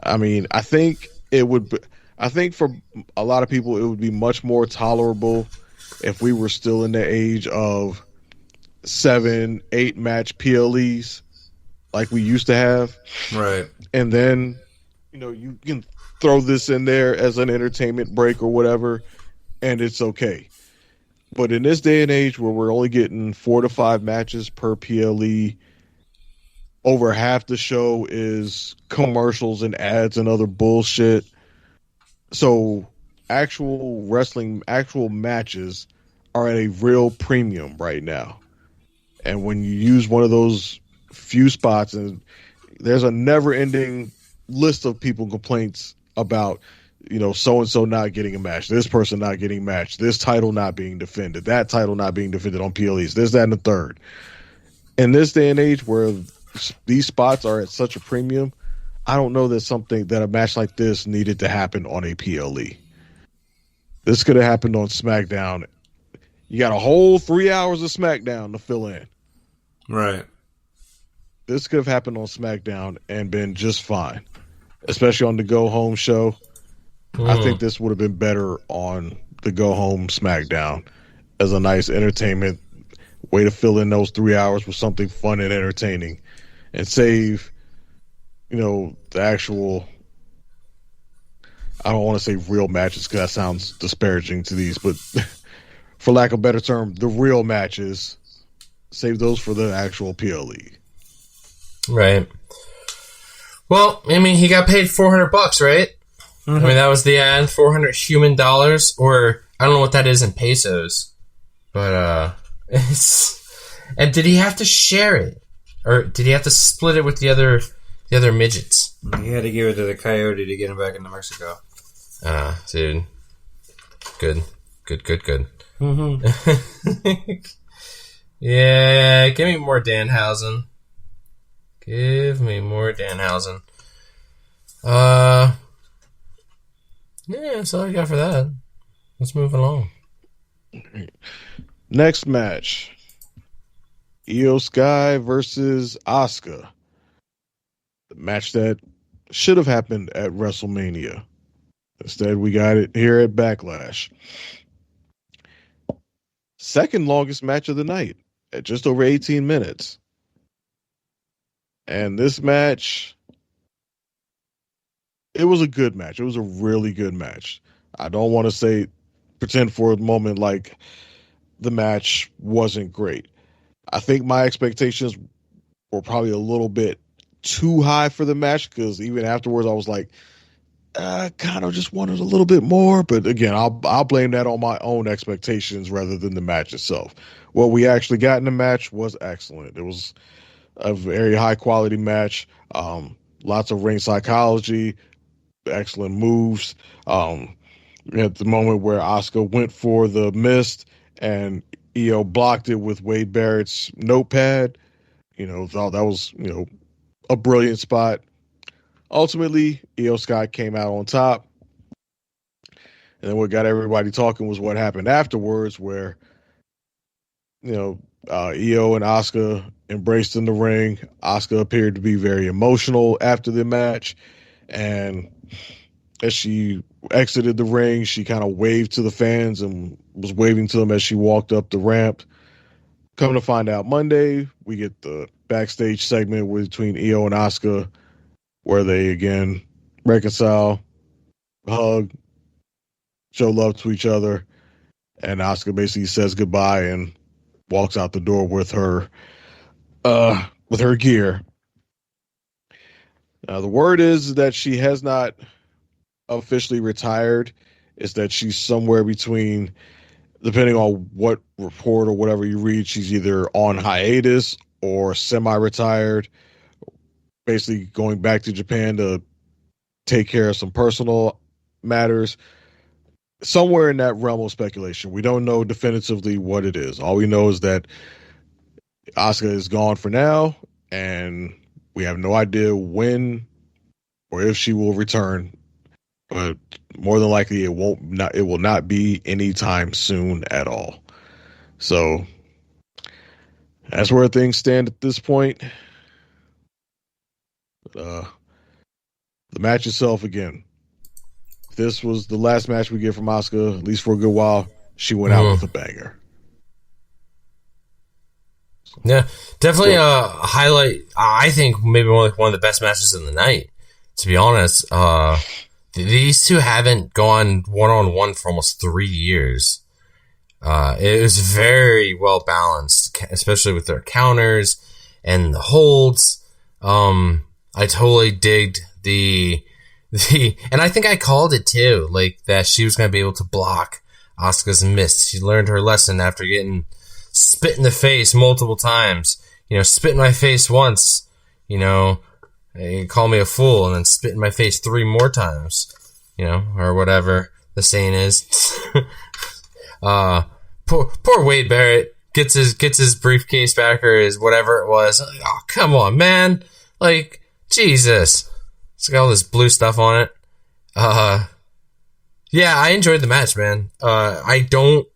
I mean, I think for a lot of people, it would be much more tolerable if we were still in the age of 7-8 match PLEs like we used to have. Right. And then, you can throw this in there as an entertainment break or whatever, and it's okay. But in this day and age where we're only getting 4 to 5 matches per PLE, over half the show is commercials and ads and other bullshit. So actual wrestling, actual matches are at a real premium right now. And when you use one of those few spots, and there's a never-ending list of people complaints about, so-and-so not getting a match, this person not getting matched, this title not being defended, that title not being defended on PLEs, this, that, and the third. In this day and age where these spots are at such a premium, I don't know that a match like this needed to happen on a PLE. This could have happened on Smackdown. You got a whole 3 hours of Smackdown to fill in. Right. This could have happened on SmackDown and been just fine, especially on the Go Home show. I think this would have been better on the Go Home SmackDown as a nice entertainment way to fill in those 3 hours with something fun and entertaining and save, the actual, I don't want to say real matches because that sounds disparaging to these, but for lack of a better term, the real matches, save those for the actual PLE. Right. Well, I mean, he got paid $400, right? I mean, that was the end. $400 human dollars, or I don't know what that is in pesos, but it's. And did he have to share it, or did he have to split it with the other midgets? He had to give it to the coyote to get him back into Mexico. Dude, good. Mm-hmm. Yeah, give me more Danhausen. Yeah, that's all I got for that. Let's move along. Next match. Io Sky versus Asuka. The match that should have happened at WrestleMania. Instead, we got it here at Backlash. Second longest match of the night at just over 18 minutes. And this match, it was a good match. It was a really good match. I don't want to pretend for a moment like the match wasn't great. I think my expectations were probably a little bit too high for the match, because even afterwards I was like, I kind of just wanted a little bit more. But again, I'll blame that on my own expectations rather than the match itself. What we actually got in the match was excellent. It was a very high quality match. Lots of ring psychology, excellent moves. At the moment where Asuka went for the mist and Io blocked it with Wade Barrett's notepad, thought that was, a brilliant spot. Ultimately, Io Sky came out on top. And then what got everybody talking was what happened afterwards, where, Io and Asuka embraced in the ring. Asuka appeared to be very emotional after the match. And as she exited the ring, she kind of waved to the fans and was waving to them as she walked up the ramp. Come to find out, Monday, we get the backstage segment between Io and Asuka, where they again reconcile, hug, show love to each other, and Asuka basically says goodbye and walks out the door with her gear. Now, the word is that she has not officially retired. It's that she's somewhere between, depending on what report or whatever you read, she's either on hiatus or semi-retired, basically going back to Japan to take care of some personal matters. Somewhere in that realm of speculation. We don't know definitively what it is. All we know is that Asuka is gone for now, and we have no idea when or if she will return. But more than likely, it will not be anytime soon at all. So that's where things stand at this point. The match itself, again, if this was the last match we get from Asuka, at least for a good while, she went out with a banger. Yeah, definitely a highlight. I think maybe one of the best matches of the night, to be honest. These two haven't gone one-on-one for almost 3 years. It was very well balanced, especially with their counters and the holds. I totally digged the and I think I called it too, like that she was going to be able to block Asuka's mist. She learned her lesson after getting spit in the face multiple times. Spit in my face once, you call me a fool, and then spit in my face 3 more times, or whatever the saying is. Poor Wade Barrett gets his briefcase back, or his whatever it was. Oh, come on, man. Like, Jesus. It's got all this blue stuff on it. Yeah, I enjoyed the match, man. I don't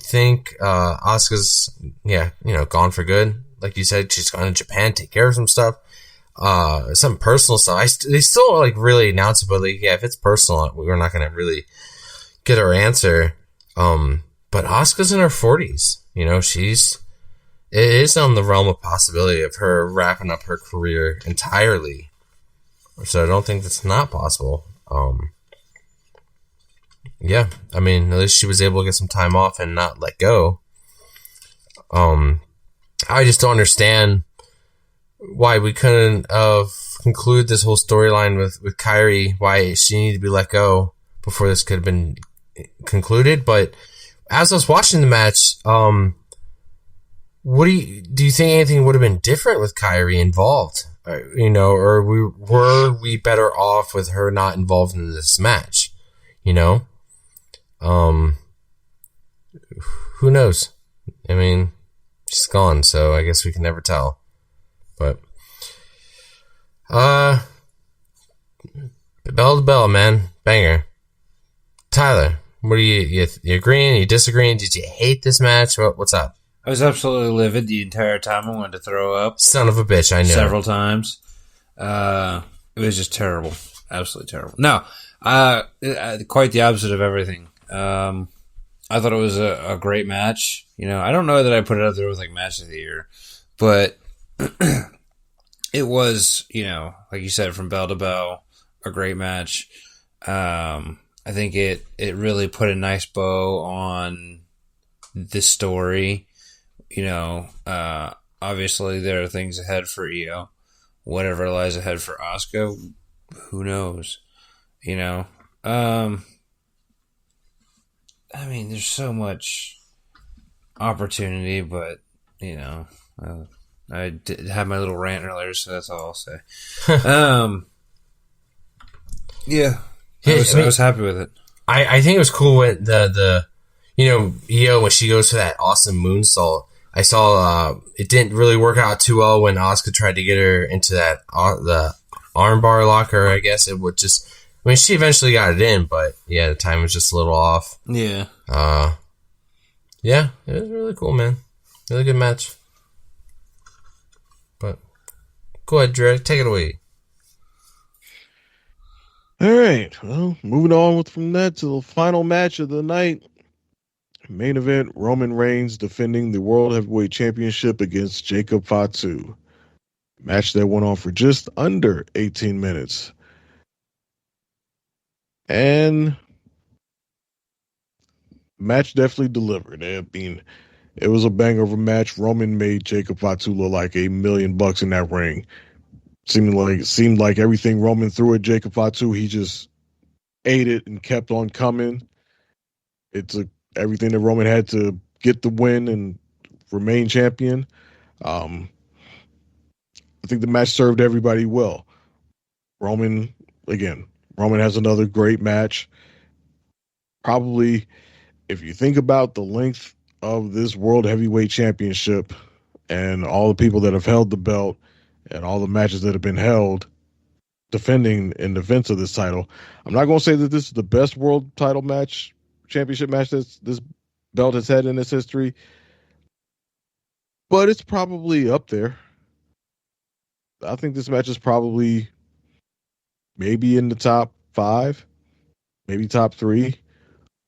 think Asuka's gone for good. Like you said, she's gone to Japan, take care of some stuff. Some personal stuff. They still really announce it, but if it's personal, we're not gonna really get our answer. But Asuka's in her 40s. It is on the realm of possibility of her wrapping up her career entirely. So I don't think that's not possible. Yeah, I mean, at least she was able to get some time off and not let go. I just don't understand why we couldn't conclude this whole storyline with Kyrie, why she needed to be let go before this could have been concluded. But as I was watching the match, what do you think anything would have been different with Kyrie involved? Or were we better off with her not involved in this match? Who knows? I mean, she's gone, so I guess we can never tell. But, bell to bell, man. Banger. Tyler, what are you agreeing? You disagreeing? Did you hate this match? What's up? I was absolutely livid the entire time. I wanted to throw up. Son of a bitch, I know. Several times. It was just terrible. Absolutely terrible. No, quite the opposite of everything. I thought it was a great match. I don't know that I put it up there with like match of the year, but it was, like you said, from bell to bell, a great match. I think it really put a nice bow on this story. Obviously there are things ahead for Io. Whatever lies ahead for Asuka, who knows? I mean, there's so much opportunity, but I did have my little rant earlier, so that's all I'll say. Yeah, I was happy with it. I think it was cool when the Io, when she goes for that awesome moonsault. I saw it didn't really work out too well when Asuka tried to get her into that the armbar locker. I guess it would just. I mean, she eventually got it in, but yeah, the time was just a little off. Yeah. Yeah, it was really cool, man. Really good match. But go ahead, Dre, take it away. All right. Well, moving on from that to the final match of the night. Main event, Roman Reigns defending the World Heavyweight Championship against Jacob Fatu. Match that went on for just under 18 minutes. And match definitely delivered. I mean, it was a banger of a match. Roman made Jacob Fatu look like $1 million in that ring. Seemed like everything Roman threw at Jacob Fatu, he just ate it and kept on coming. It took everything that Roman had to get the win and remain champion. I think the match served everybody well. Roman has another great match. Probably, if you think about the length of this World Heavyweight Championship and all the people that have held the belt and all the matches that have been held defending in defense of this title, I'm not going to say that this is the best world title match, championship match that this belt has had in its history, but it's probably up there. I think this match is probably maybe in the top 5, maybe top 3.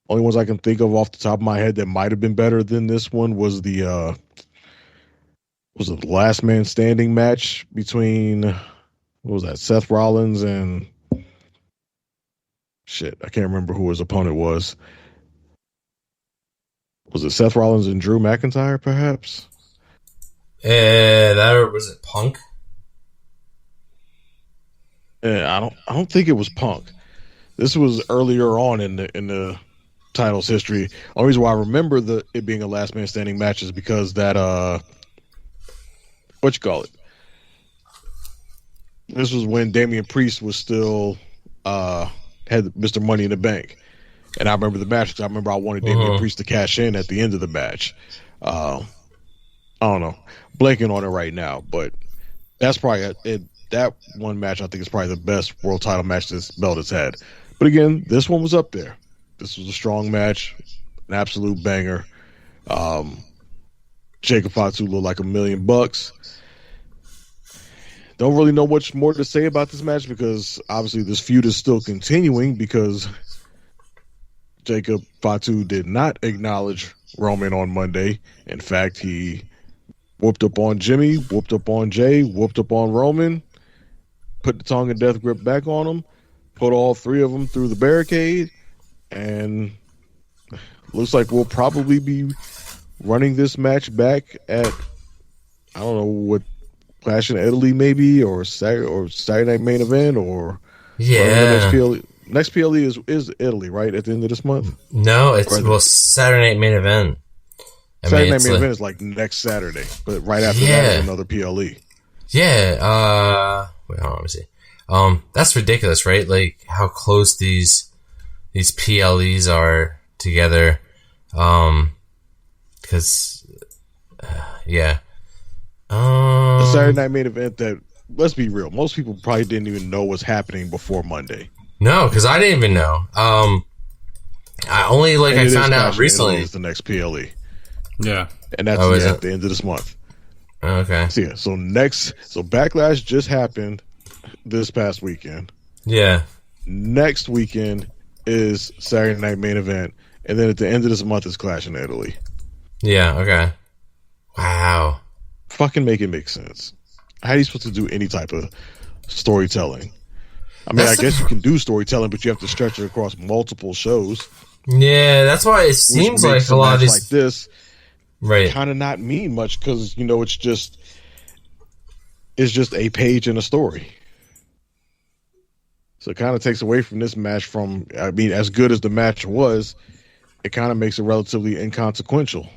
Only ones I can think of off the top of my head that might have been better than this one was the last man standing match between Seth Rollins and I can't remember who his opponent was. Was it Seth Rollins and Drew McIntyre, perhaps? That was it Punk? I don't think it was Punk. This was earlier on in the title's history. Only reason why I remember it being a last man standing match is because that this was when Damian Priest was still had Mr. Money in the Bank. And I remember the match because I remember I wanted Damian Priest to cash in at the end of the match. I don't know. Blanking on it right now, but that's probably that one match I think is probably the best world title match this belt has had. But again, this one was up there. This was a strong match, an absolute banger. Jacob Fatu looked like $1 million. Don't really know much more to say about this match because obviously this feud is still continuing because Jacob Fatu did not acknowledge Roman on Monday. In fact, he whooped up on Jimmy, whooped up on Jay, whooped up on Roman, put the tongue and death grip back on him, put all 3 of them through the barricade, and looks like we'll probably be running this match back at, I don't know Clash in Italy, maybe, or Saturday Night Main Event, or Yeah. next PLE. Next PLE is Italy, right? At the end of this month. No, it's Saturday Night Main Event. Saturday Night Main Event is like next Saturday, but right after that is another PLE. Yeah. Wait, hold on, let me see. That's ridiculous, right? Like how close these PLEs are together. Because yeah. The Saturday Night Main Event that, let's be real, most people probably didn't even know was happening before Monday. No, because I didn't even know. I only I found out recently. Is the next PLE. Yeah, and that's at the end of this month. Okay. So Backlash just happened this past weekend. Yeah. Next weekend is Saturday Night Main Event, and then at the end of this month is Clash in Italy. Yeah. Okay. Wow. Fucking make it make sense. How are you supposed to do any type of storytelling? I mean, I guess you can do storytelling, but you have to stretch it across multiple shows. Yeah, that's why it seems like a lot of these like this, right, kind of not mean much because it's just a page in a story. So it kind of takes away from this match. As good as the match was, it kind of makes it relatively inconsequential.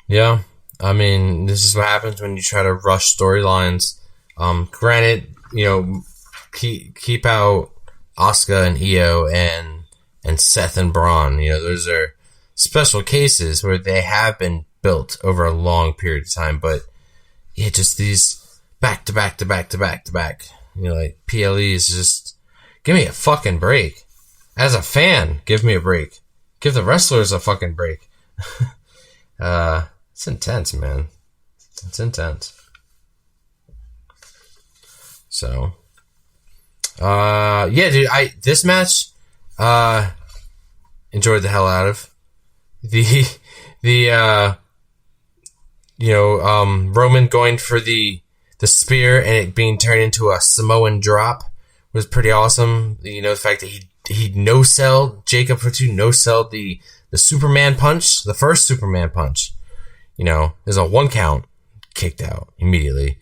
Yeah. I mean, this is what happens when you try to rush storylines. Granted, keep out Asuka and Io and Seth and Braun. Those are special cases where they have been built over a long period of time. But yeah, just these back to back to back to back to back. Like PLEs, just give me a fucking break. As a fan, give me a break. Give the wrestlers a fucking break. It's intense, man. It's intense. So, yeah, dude, this match, enjoyed the hell out of. Roman going for the spear and it being turned into a Samoan drop was pretty awesome. The fact that he no-selled, Jacob Fatu no-selled the Superman punch, the first Superman punch. There's a 1 count, kicked out immediately.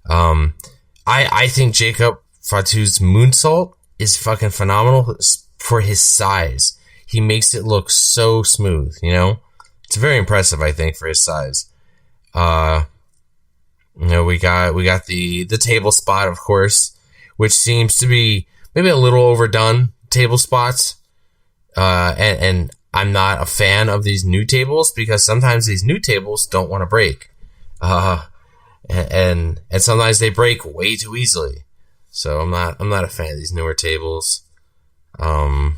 I think Jacob Fatu's moonsault is fucking phenomenal for his size. He makes it look so smooth, It's very impressive, I think, for his size. We got the table spot, of course, which seems to be maybe a little overdone, table spots. And I'm not a fan of these new tables because sometimes these new tables don't want to break. And sometimes they break way too easily. So I'm not a fan of these newer tables. Talking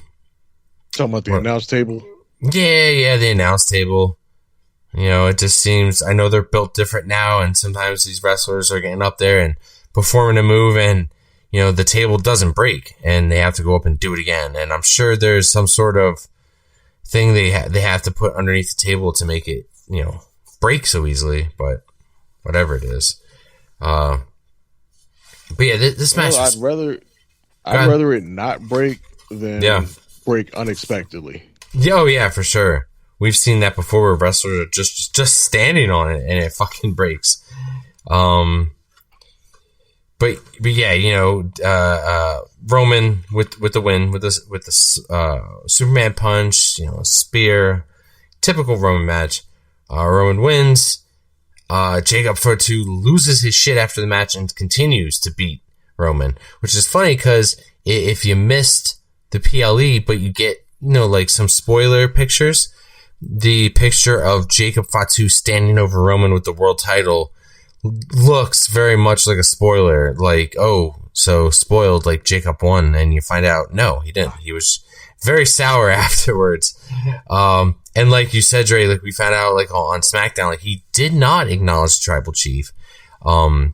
about the announce table? Yeah, the announce table. It just seems, I know they're built different now, and sometimes these wrestlers are getting up there and performing a move and, the table doesn't break and they have to go up and do it again. And I'm sure there's some sort of thing they have to put underneath the table to make it, break so easily, but whatever it is. But yeah, this match. I'd rather it not break than break unexpectedly. Oh yeah, for sure. We've seen that before where wrestlers are just standing on it and it fucking breaks. But yeah, Roman with the win with the Superman punch, spear, typical Roman match. Roman wins. Jacob Fatu loses his shit after the match and continues to beat Roman, which is funny because if you missed the PLE, but you get some spoiler pictures, the picture of Jacob Fatu standing over Roman with the world title looks very much like a spoiler, so spoiled, like Jacob won, and you find out no, he didn't. He was very sour afterwards. And like you said, Dre, we found out on Smackdown, he did not acknowledge the tribal chief. I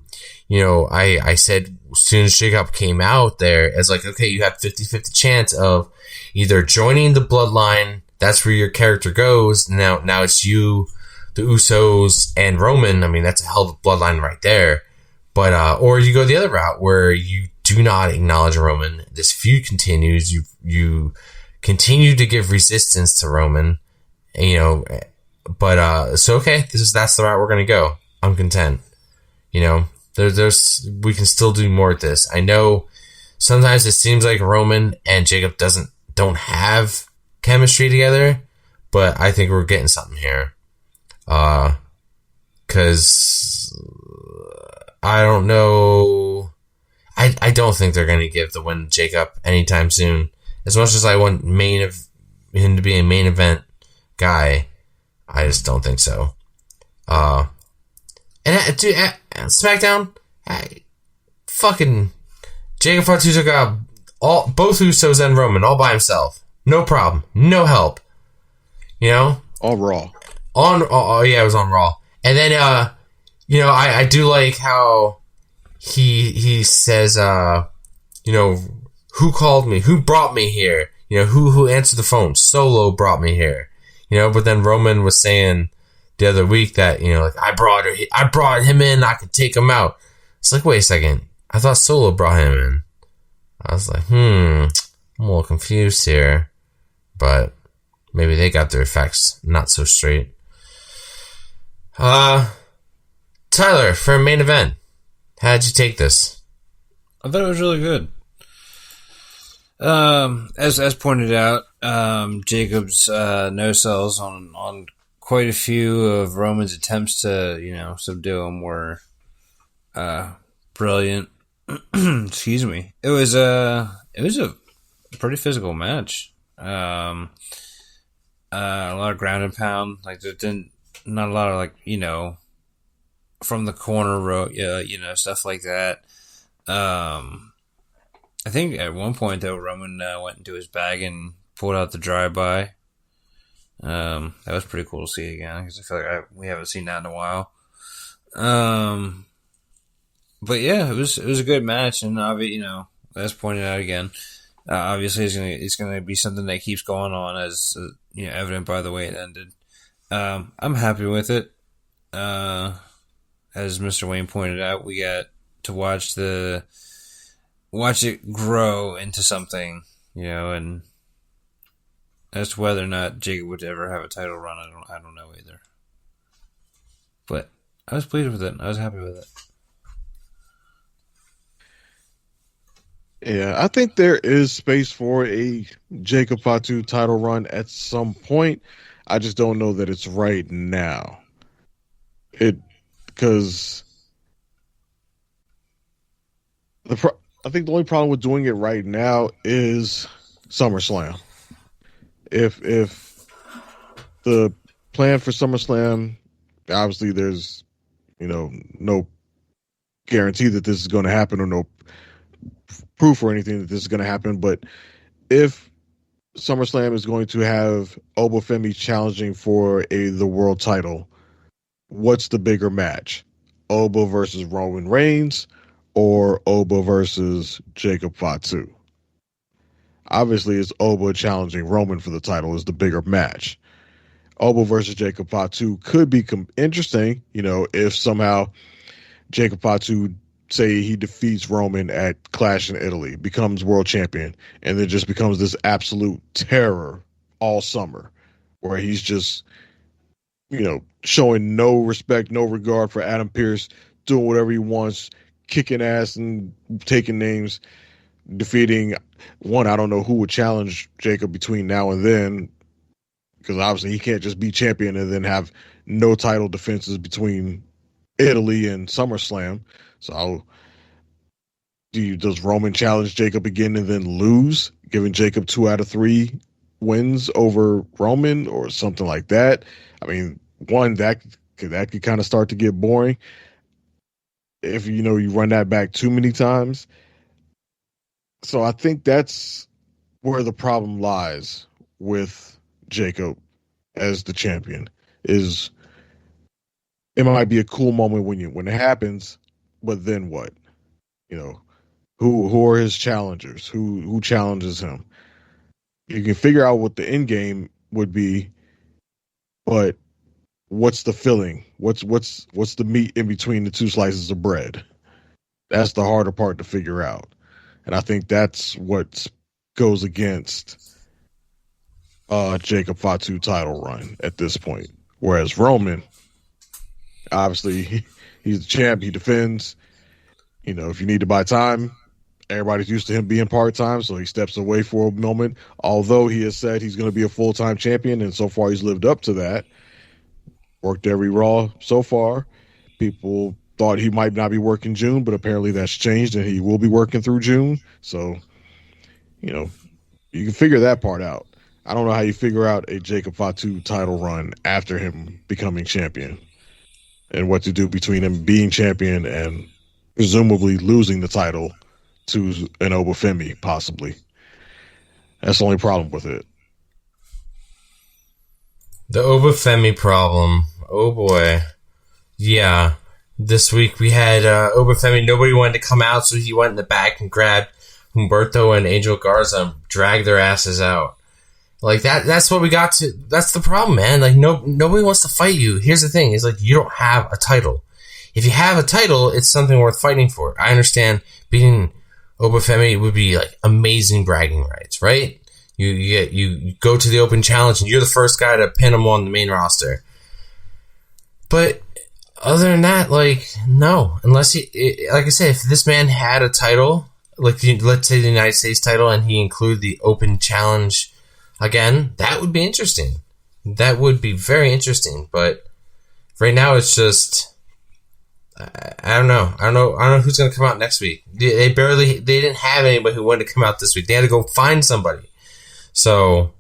said as soon as Jacob came out there, it's okay, you have 50-50 chance of either joining the bloodline, that's where your character goes. Now it's you, the Usos, and Roman. I mean, that's a hell of a bloodline right there. But, or you go the other route where you do not acknowledge Roman. This feud continues. You continue to give resistance to Roman, But so okay, that's the route we're gonna go. I'm content. You know, we can still do more at this. I know sometimes it seems like Roman and Jacob don't have chemistry together, but I think we're getting something here. Cause I don't know. I don't think they're gonna give the win to Jacob anytime soon. As much as I want him to be a main event guy, I just don't think so. And dude, SmackDown, fucking Jacob Fatu took out both Usos and Roman all by himself. No problem. No help. You know? On Raw. Yeah, it was on Raw. And then, you know, I do like how he says, you know, who called me? Who brought me here? You know, who answered the phone? Solo brought me here. You know, but then Roman was saying the other week that, you know, like, I brought him in, I could take him out. It's like, wait a second. I thought Solo brought him in. I was like, I'm a little confused here. But maybe they got their facts not so straight. Tyler, for a main event, how'd you take this? I thought it was really good. As pointed out, Jacob's no sells on quite a few of Roman's attempts to, you know, subdue him were brilliant. Excuse me. It was a pretty physical match. A lot of ground and pound. Like not a lot of, like, you know, from the corner row, you know, stuff like that. I think at one point though, Roman went into his bag and pulled out the drive-by. That was pretty cool to see again, because I feel like we haven't seen that in a while. But yeah, it was a good match, and obviously, you know, as pointed out again, obviously it's gonna be something that keeps going on, as you know, evident by the way it ended. I'm happy with it. As Mr. Wayne pointed out, we got to watch it grow into something, you know, and as to whether or not Jacob would ever have a title run, I don't know either. But I was pleased with it. I was happy with it. Yeah, I think there is space for a Jacob Fatu title run at some point. I just don't know that it's right now. Because I think the only problem with doing it right now is SummerSlam. If the plan for SummerSlam, obviously there's, you know, no guarantee that this is going to happen, or no proof or anything that this is going to happen, but if SummerSlam is going to have Obafemi challenging for the world title, what's the bigger match? Oba versus Roman Reigns, or Oba versus Jacob Fatu? Obviously, it's Oba challenging Roman for the title is the bigger match. Oba versus Jacob Fatu could be interesting, you know, if somehow Jacob Fatu, say he defeats Roman at Clash in Italy, becomes world champion, and then just becomes this absolute terror all summer, where he's just, you know, showing no respect, no regard for Adam Pearce, doing whatever he wants, kicking ass and taking names, defeating one. I don't know who would challenge Jacob between now and then, because obviously he can't just be champion and then have no title defenses between Italy and SummerSlam. So does Roman challenge Jacob again and then lose, giving Jacob 2 out of 3 wins over Roman or something like that? I mean, one, that could kind of start to get boring if, you know, you run that back too many times. So I think that's where the problem lies with Jacob as the champion. Is it might be a cool moment when it happens, but then what? You know, who are his challengers? Who challenges him? You can figure out what the end game would be, but what's the filling? What's the meat in between the 2 slices of bread? That's the harder part to figure out. And I think that's what goes against Jacob Fatu title run at this point. Whereas Roman, obviously, he's the champ. He defends. If you need to buy time, everybody's used to him being part-time, so he steps away for a moment. Although he has said he's going to be a full-time champion, and so far he's lived up to that. Worked every Raw so far. People thought he might not be working June, but apparently that's changed, and he will be working through June. So, you can figure that part out. I don't know how you figure out a Jacob Fatu title run after him becoming champion, and what to do between him being champion and presumably losing the title to an Obafemi, possibly. That's the only problem with it. The Obafemi problem. Oh boy. Yeah. This week we had Obafemi. Nobody wanted to come out, so he went in the back and grabbed Humberto and Angel Garza and dragged their asses out. Like that's what we got to. That's the problem, man. Like nobody wants to fight you. Here's the thing: is like you don't have a title. If you have a title, it's something worth fighting for. I understand beating Obafemi would be like amazing bragging rights, right? You go to the open challenge and you're the first guy to pin him on the main roster. But other than that, like no, unless like I said, if this man had a title, like let's say the United States title, and he included the open challenge again, that would be interesting. That would be very interesting. But right now, it's just. I don't know. I don't know who's going to come out next week. They didn't have anybody who wanted to come out this week. They had to go find somebody. So,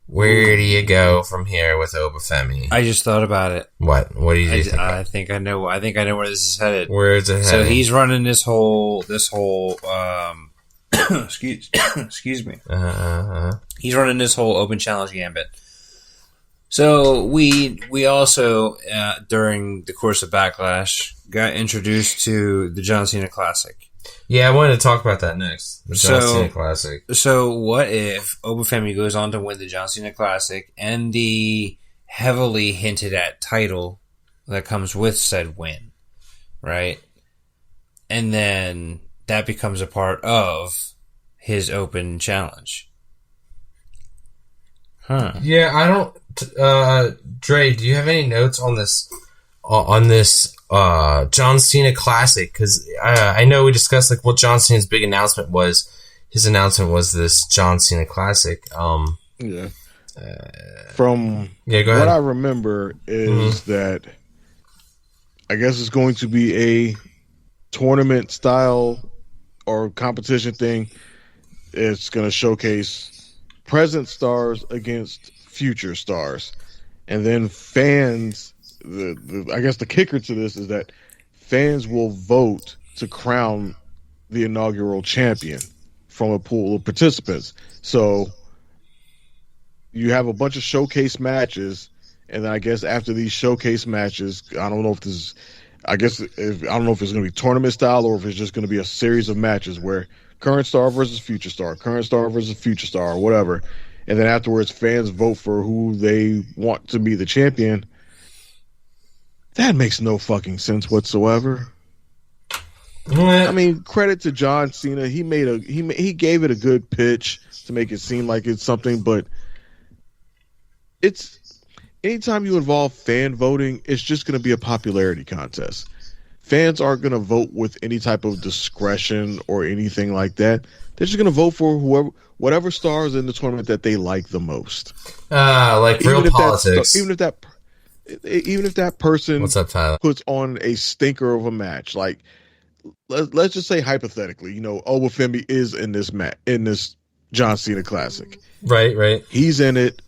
where do you go from here with Obafemi? I just thought about it. What? What do you think? I think I know. I think I know where this is headed. Where is it headed? So he's running this whole excuse me. He's running this whole open challenge gambit. So we also during the course of Backlash got introduced to the John Cena Classic. Yeah, I wanted to talk about that next. The John Cena Classic. So what if Obafemi goes on to win the John Cena Classic and the heavily hinted at title that comes with said win, right? And then that becomes a part of his open challenge. Huh. Yeah, I don't. Dre, do you have any notes on this? John Cena Classic? Because I know we discussed like what John Cena's big announcement was. His announcement was this John Cena Classic. Yeah. From go ahead. what I remember is that I guess it's going to be a tournament style or competition thing. It's going to showcase present stars against future stars, and then fans. I guess the kicker to this is that fans will vote to crown the inaugural champion from a pool of participants. So you have a bunch of showcase matches, and then I guess after these showcase matches, I don't know if this. I don't know if it's going to be tournament style or if it's just going to be a series of matches where current star versus future star, current star versus future star, or whatever. And then afterwards, fans vote for who they want to be the champion. That makes no fucking sense whatsoever. I mean, credit to John Cena. He gave it a good pitch to make it seem like it's something, but it's anytime you involve fan voting, it's just going to be a popularity contest. Fans aren't going to vote with any type of discretion or anything like that. They're just going to vote for whatever stars in the tournament that they like the most. Like real politics. Even if that person What's up, Tyler? puts on a stinker of a match, like let's just say hypothetically, Obafemi is in this John Cena Classic. Right. He's in it,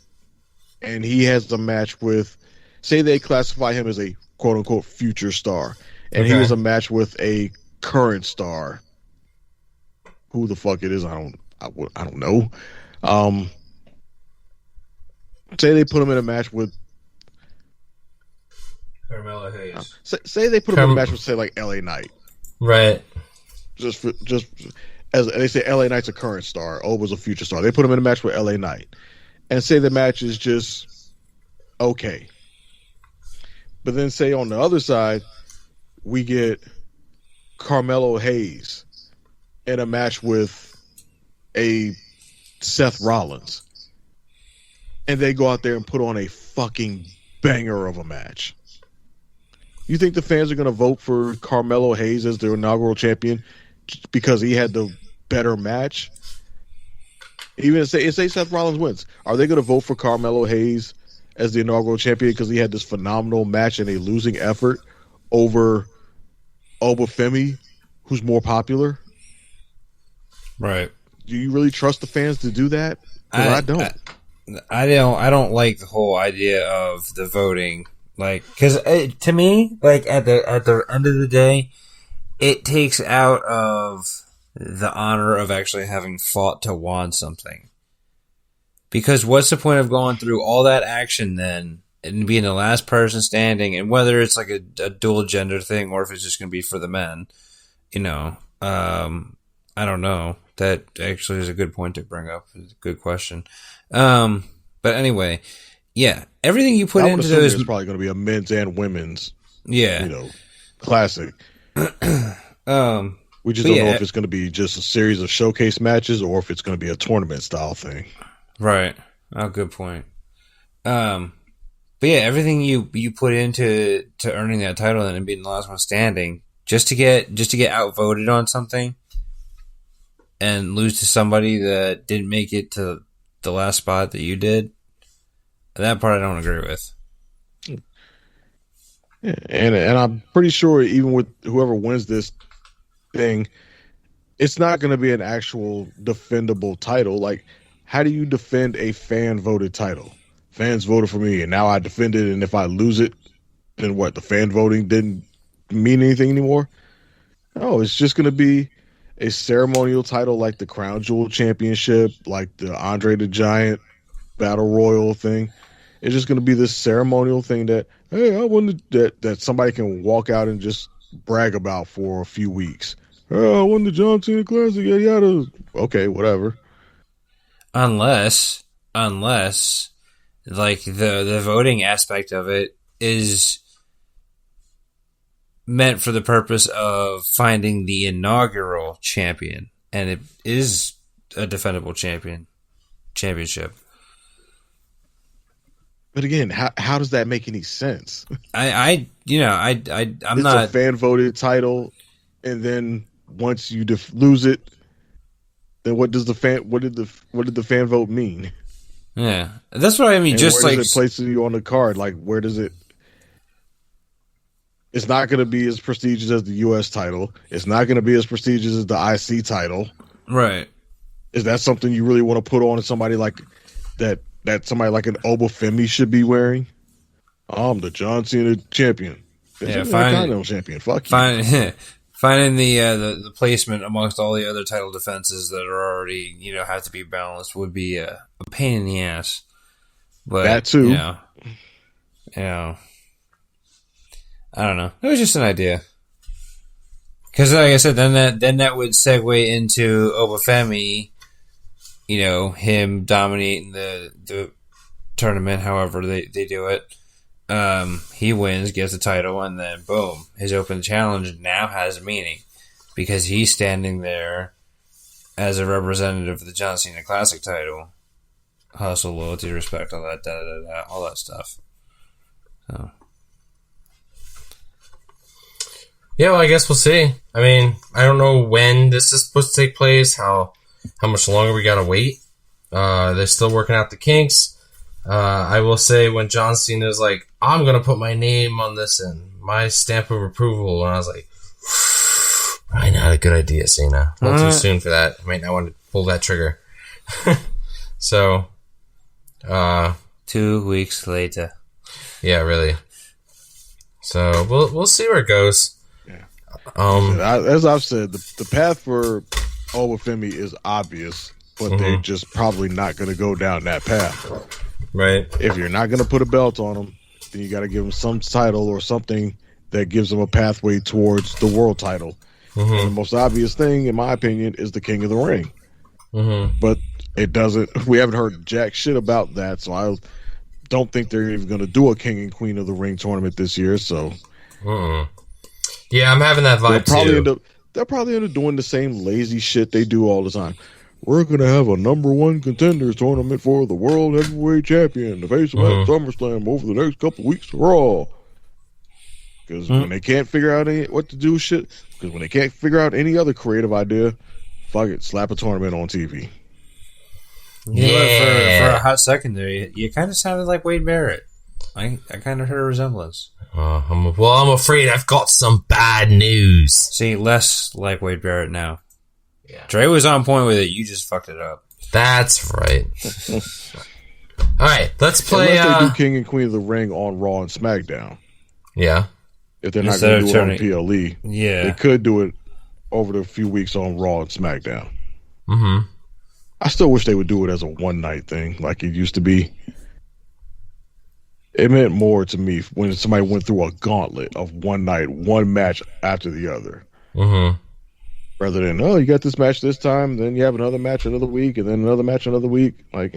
and he has a match with, say they classify him as a quote unquote future star, and he has a match with a current star. Who the fuck it is, I don't know. Say they put him in a match with Carmelo Hayes. Say they put him in a match with, say, like LA Knight. Right. Just as they say, LA Knight's a current star. Oba's a future star. They put him in a match with LA Knight, and say the match is just okay. But then say on the other side, we get Carmelo Hayes in a match with a Seth Rollins, and they go out there and put on a fucking banger of a match. You think the fans are going to vote for Carmelo Hayes as their inaugural champion because he had the better match? Even say Seth Rollins wins, are they going to vote for Carmelo Hayes as the inaugural champion because he had this phenomenal match and a losing effort over Obafemi, who's more popular? Right. Do you really trust the fans to do that? I don't. I don't like the whole idea of the voting. Like, because to me, like at the end of the day, it takes out of the honor of actually having fought to want something. Because what's the point of going through all that action then and being the last person standing, and whether it's like a dual gender thing or if it's just going to be for the men, I don't know. That actually is a good point to bring up. It's a good question. But anyway, yeah, everything you put into those is probably going to be a men's and women's, yeah, classic. We just don't know if it's going to be just a series of showcase matches or if it's going to be a tournament style thing. Right. Oh, good point. But yeah, everything you put into earning that title and being the last one standing, just to get outvoted on something and lose to somebody that didn't make it to the last spot that you did, that part I don't agree with. Yeah, and I'm pretty sure even with whoever wins this thing, it's not going to be an actual defendable title. Like, how do you defend a fan voted title? Fans voted for me, and now I defend it, and if I lose it, then what? The fan voting didn't mean anything anymore? No, it's just going to be a ceremonial title like the Crown Jewel Championship, like the Andre the Giant Battle Royal thing. It's just going to be this ceremonial thing that, hey, I won that somebody can walk out and just brag about for a few weeks. Oh, I won the John Cena Classic, yada yada. Okay, whatever. Unless like the voting aspect of it is meant for the purpose of finding the inaugural champion, and it is a defendable championship. But again, how does that make any sense? I'm it's not a fan voted title, and then once you lose it, then what did the fan vote mean? Yeah, that's what I mean. And just where like does it place you on the card? Like, where does it? It's not going to be as prestigious as the U.S. title. It's not going to be as prestigious as the IC title. Right. Is that something you really want to put on somebody like that? That somebody like an Obafemi should be wearing? I'm the John Cena champion. Yeah, Continental champion. Fuck you. Finding the placement amongst all the other title defenses that are already have to be balanced would be a pain in the ass. But that too. I don't know. It was just an idea. Because like I said, then that would segue into Obafemi. Him dominating the tournament, however they do it. He wins, gets the title, and then boom, his open challenge now has meaning because he's standing there as a representative of the John Cena Classic title. Hustle, loyalty, respect, all that, all that stuff. So. Yeah, well, I guess we'll see. I mean, I don't know when this is supposed to take place, how much longer we gotta wait. They're still working out the kinks. I will say when John Cena is like, I'm gonna put my name on this and my stamp of approval, and I was like, probably not a good idea, Cena. A little too soon for that. I might not want to pull that trigger. So, 2 weeks later. Yeah, really. So we'll see where it goes. Yeah. As I've said, the path for Obafemi is obvious, but they're just probably not going to go down that path. Right. If you're not going to put a belt on them, then you got to give them some title or something that gives them a pathway towards the world title. And the most obvious thing, in my opinion, is the King of the Ring. But it doesn't. We haven't heard jack shit about that, so I don't think they're even going to do a King and Queen of the Ring tournament this year. So, yeah, I'm having that vibe they'll probably end up doing the same lazy shit they do all the time. we're going to have a number one contenders tournament for the World Heavyweight Champion to face him at SummerSlam over the next couple weeks for Raw. Because when they can't figure out what to do because when they can't figure out any other creative idea, fuck it, slap a tournament on TV. Yeah, for a hot second there, you kind of sounded like Wade Barrett. I kind of heard a resemblance. I'm afraid I've got some bad news. See, less like Wade Barrett now. Yeah. Dre was on point with it. You just fucked it up. That's right. All right, let's play. Unless they do King and Queen of the Ring on Raw and SmackDown. Yeah. If they're not going to do it on PLE, they could do it over the few weeks on Raw and SmackDown. Mm-hmm. I still wish they would do it as a one-night thing like it used to be. It meant more to me when somebody went through a gauntlet of one night, one match after the other. Mm-hmm. Rather than, you got this match this time, then you have another match another week, and then another match another week. Like,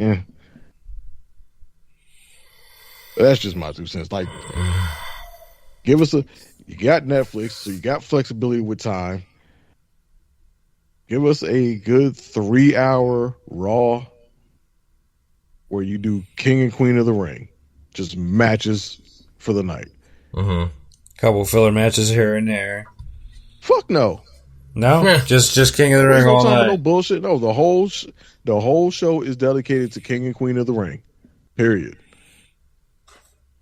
That's just my 2 cents. Like, you got Netflix, so you got flexibility with time. Give us a good 3-hour Raw where you do King and Queen of the Ring. Just matches for the night. Mm-hmm. Couple filler matches here and there. Fuck no. No? Just King of the Ring all night. No bullshit. No, the whole show is dedicated to King and Queen of the Ring. Period.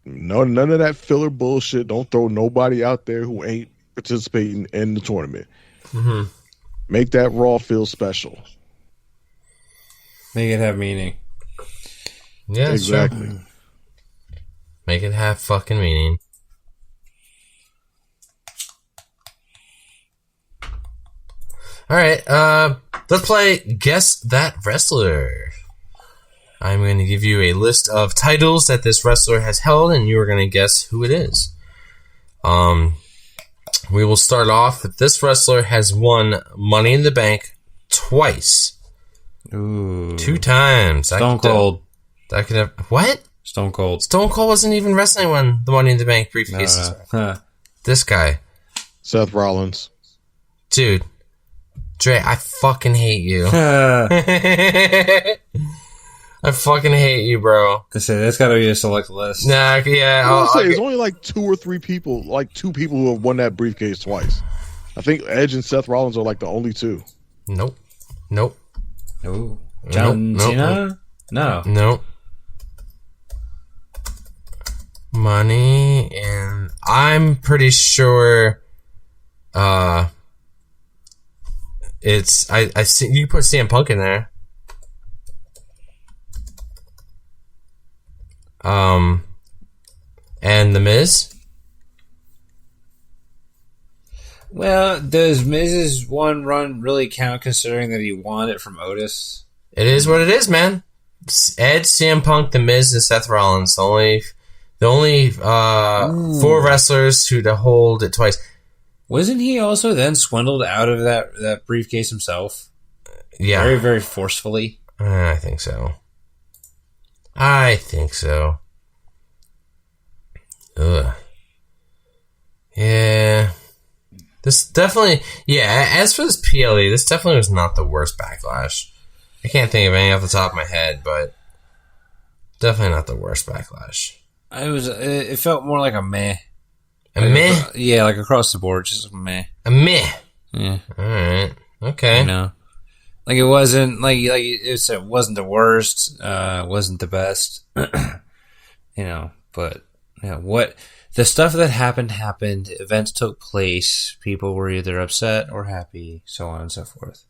No, none of that filler bullshit. Don't throw nobody out there who ain't participating in the tournament. Mm-hmm. Make that Raw feel special. Make it have meaning. Yeah, exactly. Sure. Make it have fucking meaning. Alright, let's play Guess That Wrestler. I'm going to give you a list of titles that this wrestler has held, and you are going to guess who it is. We will start off with this wrestler has won Money in the Bank twice. Ooh. 2 times. Stone Cold. That could have... What? Stone Cold. Stone Cold wasn't even wrestling when the Money in the Bank briefcase. No. This guy. Seth Rollins. Dude. Dre, I fucking hate you. I fucking hate you, bro. I say that's gotta be a select list. Nah, yeah. I say there's only like 2 or 3 people, like 2 people who have won that briefcase twice. I think Edge and Seth Rollins are like the only 2. Nope. Ooh. John Cena? No. Nope. Money, and I'm pretty sure it's I see you put CM Punk in there. And The Miz? Well, does Miz's one run really count considering that he won it from Otis? It is what it is, man. Edge, CM Punk, The Miz, and Seth Rollins. The only 4 wrestlers to hold it twice. Wasn't he also then swindled out of that briefcase himself? Yeah. Very, very forcefully? I think so. Ugh. Yeah. This definitely... Yeah, as for this PLE, this definitely was not the worst Backlash. I can't think of any off the top of my head, but definitely not the worst Backlash. It felt more like a meh. Meh? Yeah, like across the board, just a meh. A meh? Yeah. Alright. Okay. You know? Like it wasn't, it wasn't the worst, wasn't the best. But, what... The stuff that happened, events took place, people were either upset or happy, so on and so forth.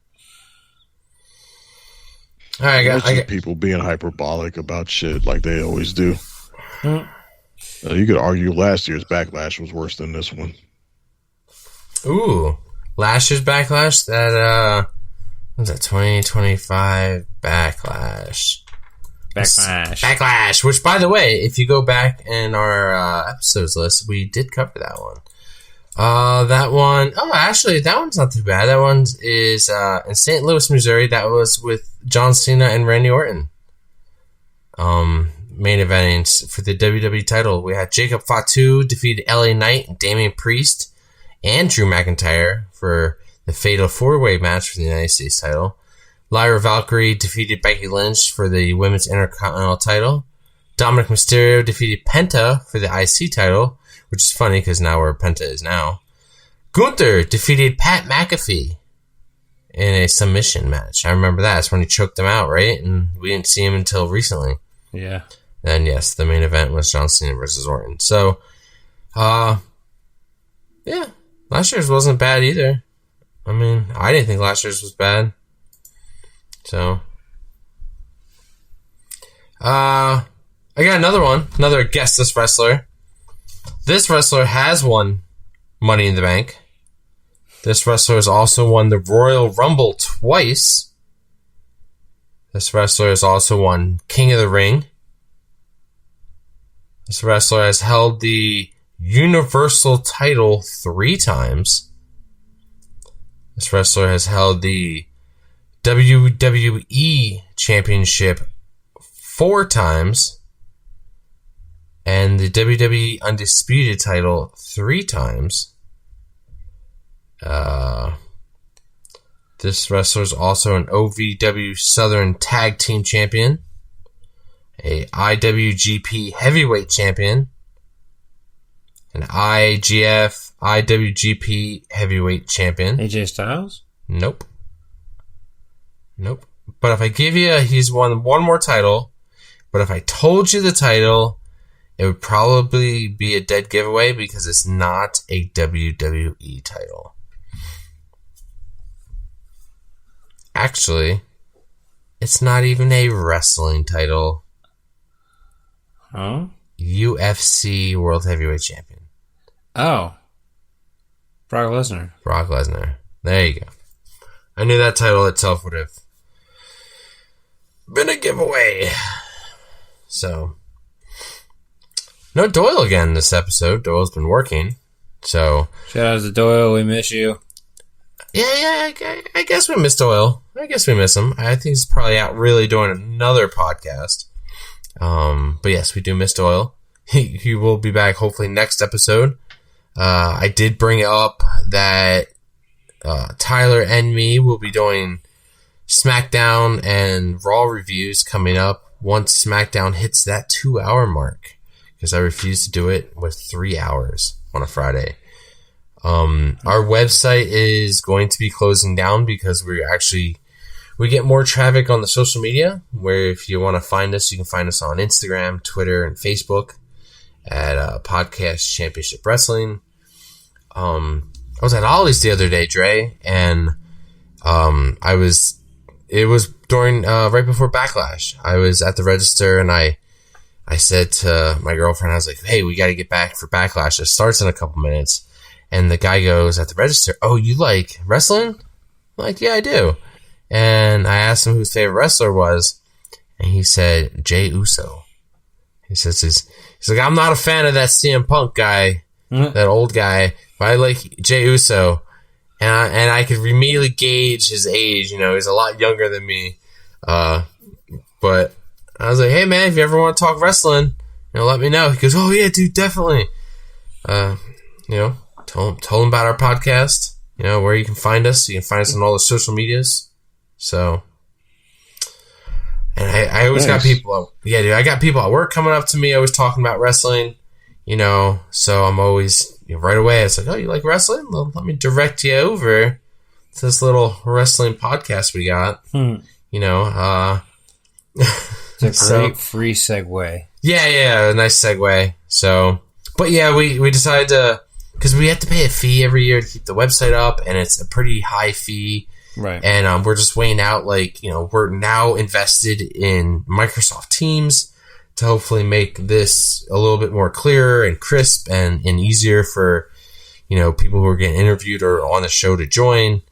All right, I got people being hyperbolic about shit like they always do. You could argue last year's Backlash was worse than this one. Ooh, last year's Backlash? That, what's that, 2025 Backlash? Backlash, which, by the way, if you go back in our episodes list, we did cover that one. That one, actually, that one's not too bad. That one is in St. Louis, Missouri. That was with John Cena and Randy Orton. Main eventing for the WWE title. We had Jacob Fatu defeated LA Knight, Damian Priest, and Drew McIntyre for the Fatal 4-Way match for the United States title. Lyra Valkyrie defeated Becky Lynch for the Women's Intercontinental title. Dominic Mysterio defeated Penta for the IC title, which is funny because now where Penta is now. Gunther defeated Pat McAfee in a submission match. I remember that. That's when he choked him out, right? And we didn't see him until recently. Yeah. And yes, the main event was John Cena versus Orton. So, yeah, last year's wasn't bad either. I mean, I didn't think last year's was bad. So, I got another guestless wrestler. This wrestler has won Money in the Bank. This wrestler has also won the Royal Rumble twice. This wrestler has also won King of the Ring. This wrestler has held the Universal title 3 times. This wrestler has held the WWE Championship 4 times. And the WWE Undisputed title 3 times. This wrestler is also an OVW Southern Tag Team Champion, a IWGP Heavyweight Champion, an IGF IWGP Heavyweight Champion. AJ Styles? Nope. But if I give you, he's won one more title. But if I told you the title, it would probably be a dead giveaway because it's not a WWE title. Actually, it's not even a wrestling title. Oh? UFC World Heavyweight Champion. Oh. Brock Lesnar. There you go. I knew that title itself would have been a giveaway. So, no Doyle again this episode. Doyle's been working. So, shout out to Doyle. We miss you. Yeah, I guess we missed Doyle. I guess we miss him. I think he's probably out really doing another podcast. But yes, we do miss Doyle. He will be back hopefully next episode. I did bring up that Tyler and me will be doing SmackDown and Raw reviews coming up once SmackDown hits that 2-hour mark. Because I refuse to do it with 3 hours on a Friday. Our website is going to be closing down because we get more traffic on the social media, where if you want to find us, you can find us on Instagram, Twitter, and Facebook at Podcast Championship Wrestling. I was at Ollie's the other day, Dre, and it was during right before Backlash. I was at the register and I said to my girlfriend, I was like, hey, we got to get back for Backlash. It starts in a couple minutes. And the guy goes at the register, oh, you like wrestling? I'm like, yeah, I do. And I asked him who his favorite wrestler was, and he said Jey Uso. He says he's like, I'm not a fan of that CM Punk guy, that old guy, but I like Jey Uso. And I could immediately gauge his age. You know, he's a lot younger than me. But I was like, hey, man, if you ever want to talk wrestling, let me know. He goes, oh, yeah, dude, definitely. Told him about our podcast, where you can find us. You can find us on all the social medias. So, and I always got people, dude, I got people at work coming up to me, always talking about wrestling, so I'm always, right away, it's like, oh, you like wrestling? Well, let me direct you over to this little wrestling podcast we got, It's a great free segue. Yeah, a nice segue. So, but yeah, we decided to, because we have to pay a fee every year to keep the website up, and it's a pretty high fee. Right. And we're just weighing out, we're now invested in Microsoft Teams to hopefully make this a little bit more clearer and crisp and easier for, people who are getting interviewed or on the show to join.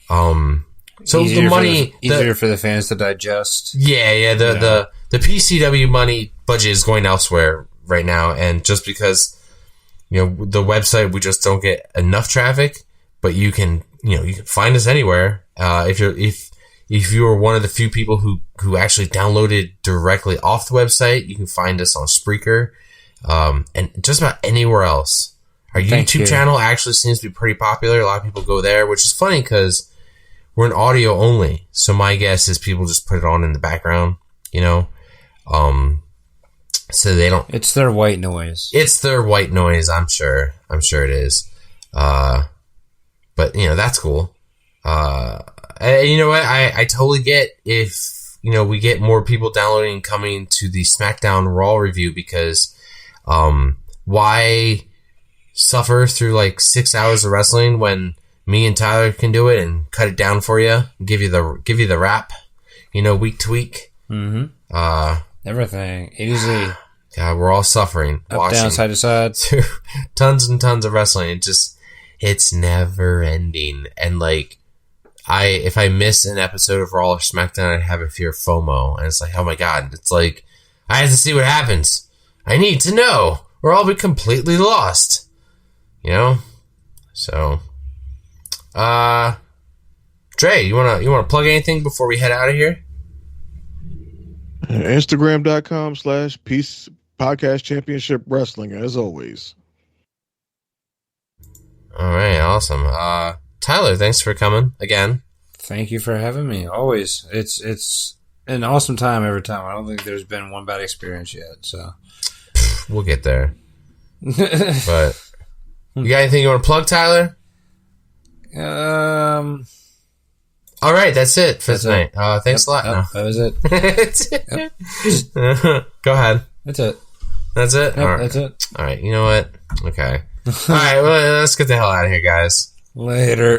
So easier the money... easier for the fans to digest. Yeah, the PCW money budget is going elsewhere right now, and just because... the website, we just don't get enough traffic, but you can find us anywhere. If you are one of the few people who actually downloaded directly off the website, you can find us on Spreaker, and just about anywhere else. Our YouTube channel actually seems to be pretty popular. A lot of people go there, which is funny because we're an audio only. So my guess is people just put it on in the background, you know, so they don't. It's their white noise. It's their white noise. I'm sure it is. But you know, that's cool. And you know what? I totally get if, you know, we get more people downloading and coming to the Smackdown Raw review, because, why suffer through like 6 hours of wrestling when me and Tyler can do it and cut it down for you, give you the wrap, you know, week to week. Mm-hmm. Everything. A to Z. Yeah, we're all suffering. Up, down, side to side. Tons and tons of wrestling. It's never ending. And like, if I miss an episode of Raw or SmackDown, I'd have a fear of FOMO. And it's like, oh my God, it's like, I have to see what happens. I need to know, or I'll be completely lost. You know? So, Dre, you wanna plug anything before we head out of here? Instagram.com/Peace Podcast Championship Wrestling, as always. All right, awesome. Tyler, thanks for coming again. Thank you for having me. Always. It's an awesome time every time. I don't think there's been one bad experience yet, so. We'll get there. But you got anything you want to plug, Tyler? All right, that's it for tonight. Thanks a lot. No. That was it. That's it. Go ahead. That's it. That's it? Yep, all right. that's it. All right, you know what? Okay. All right, well, let's get the hell out of here, guys. Later.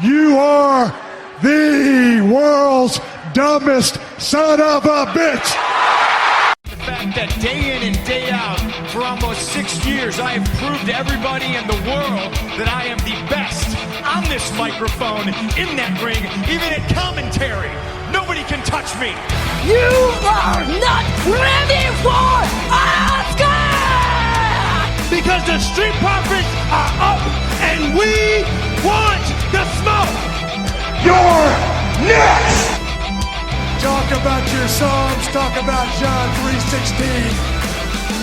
You are the world's dumbest son of a bitch. The fact that day in and day out, for almost 6 years, I have proved to everybody in the world that I am the best on this microphone, in that ring, even at commentary. Nobody can touch me. You are not ready for Oscar! Because the Street Profits are up and we want the smoke. You're next. Talk about your Psalms, talk about John 3:16.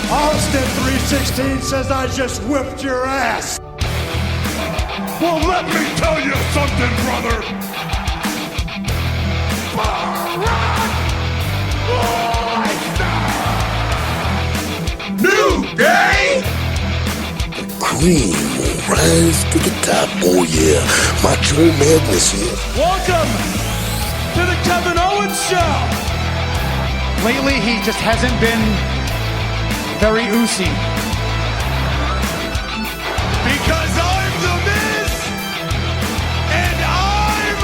Austin 3:16 says I just whipped your ass. Well, let me tell you something, brother. Barack Lesnar. New Day. Cream will rise to the top. Oh yeah, Macho Madness here. Welcome to the Kevin Owens Show. Lately, he just hasn't been very oozy. Because I'm the Miz, and I'm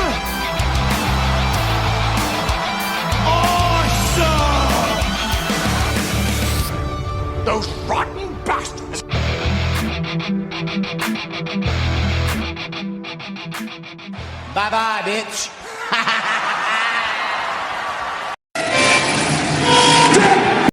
awesome. Those rotten bastards. Bye-bye, bitch.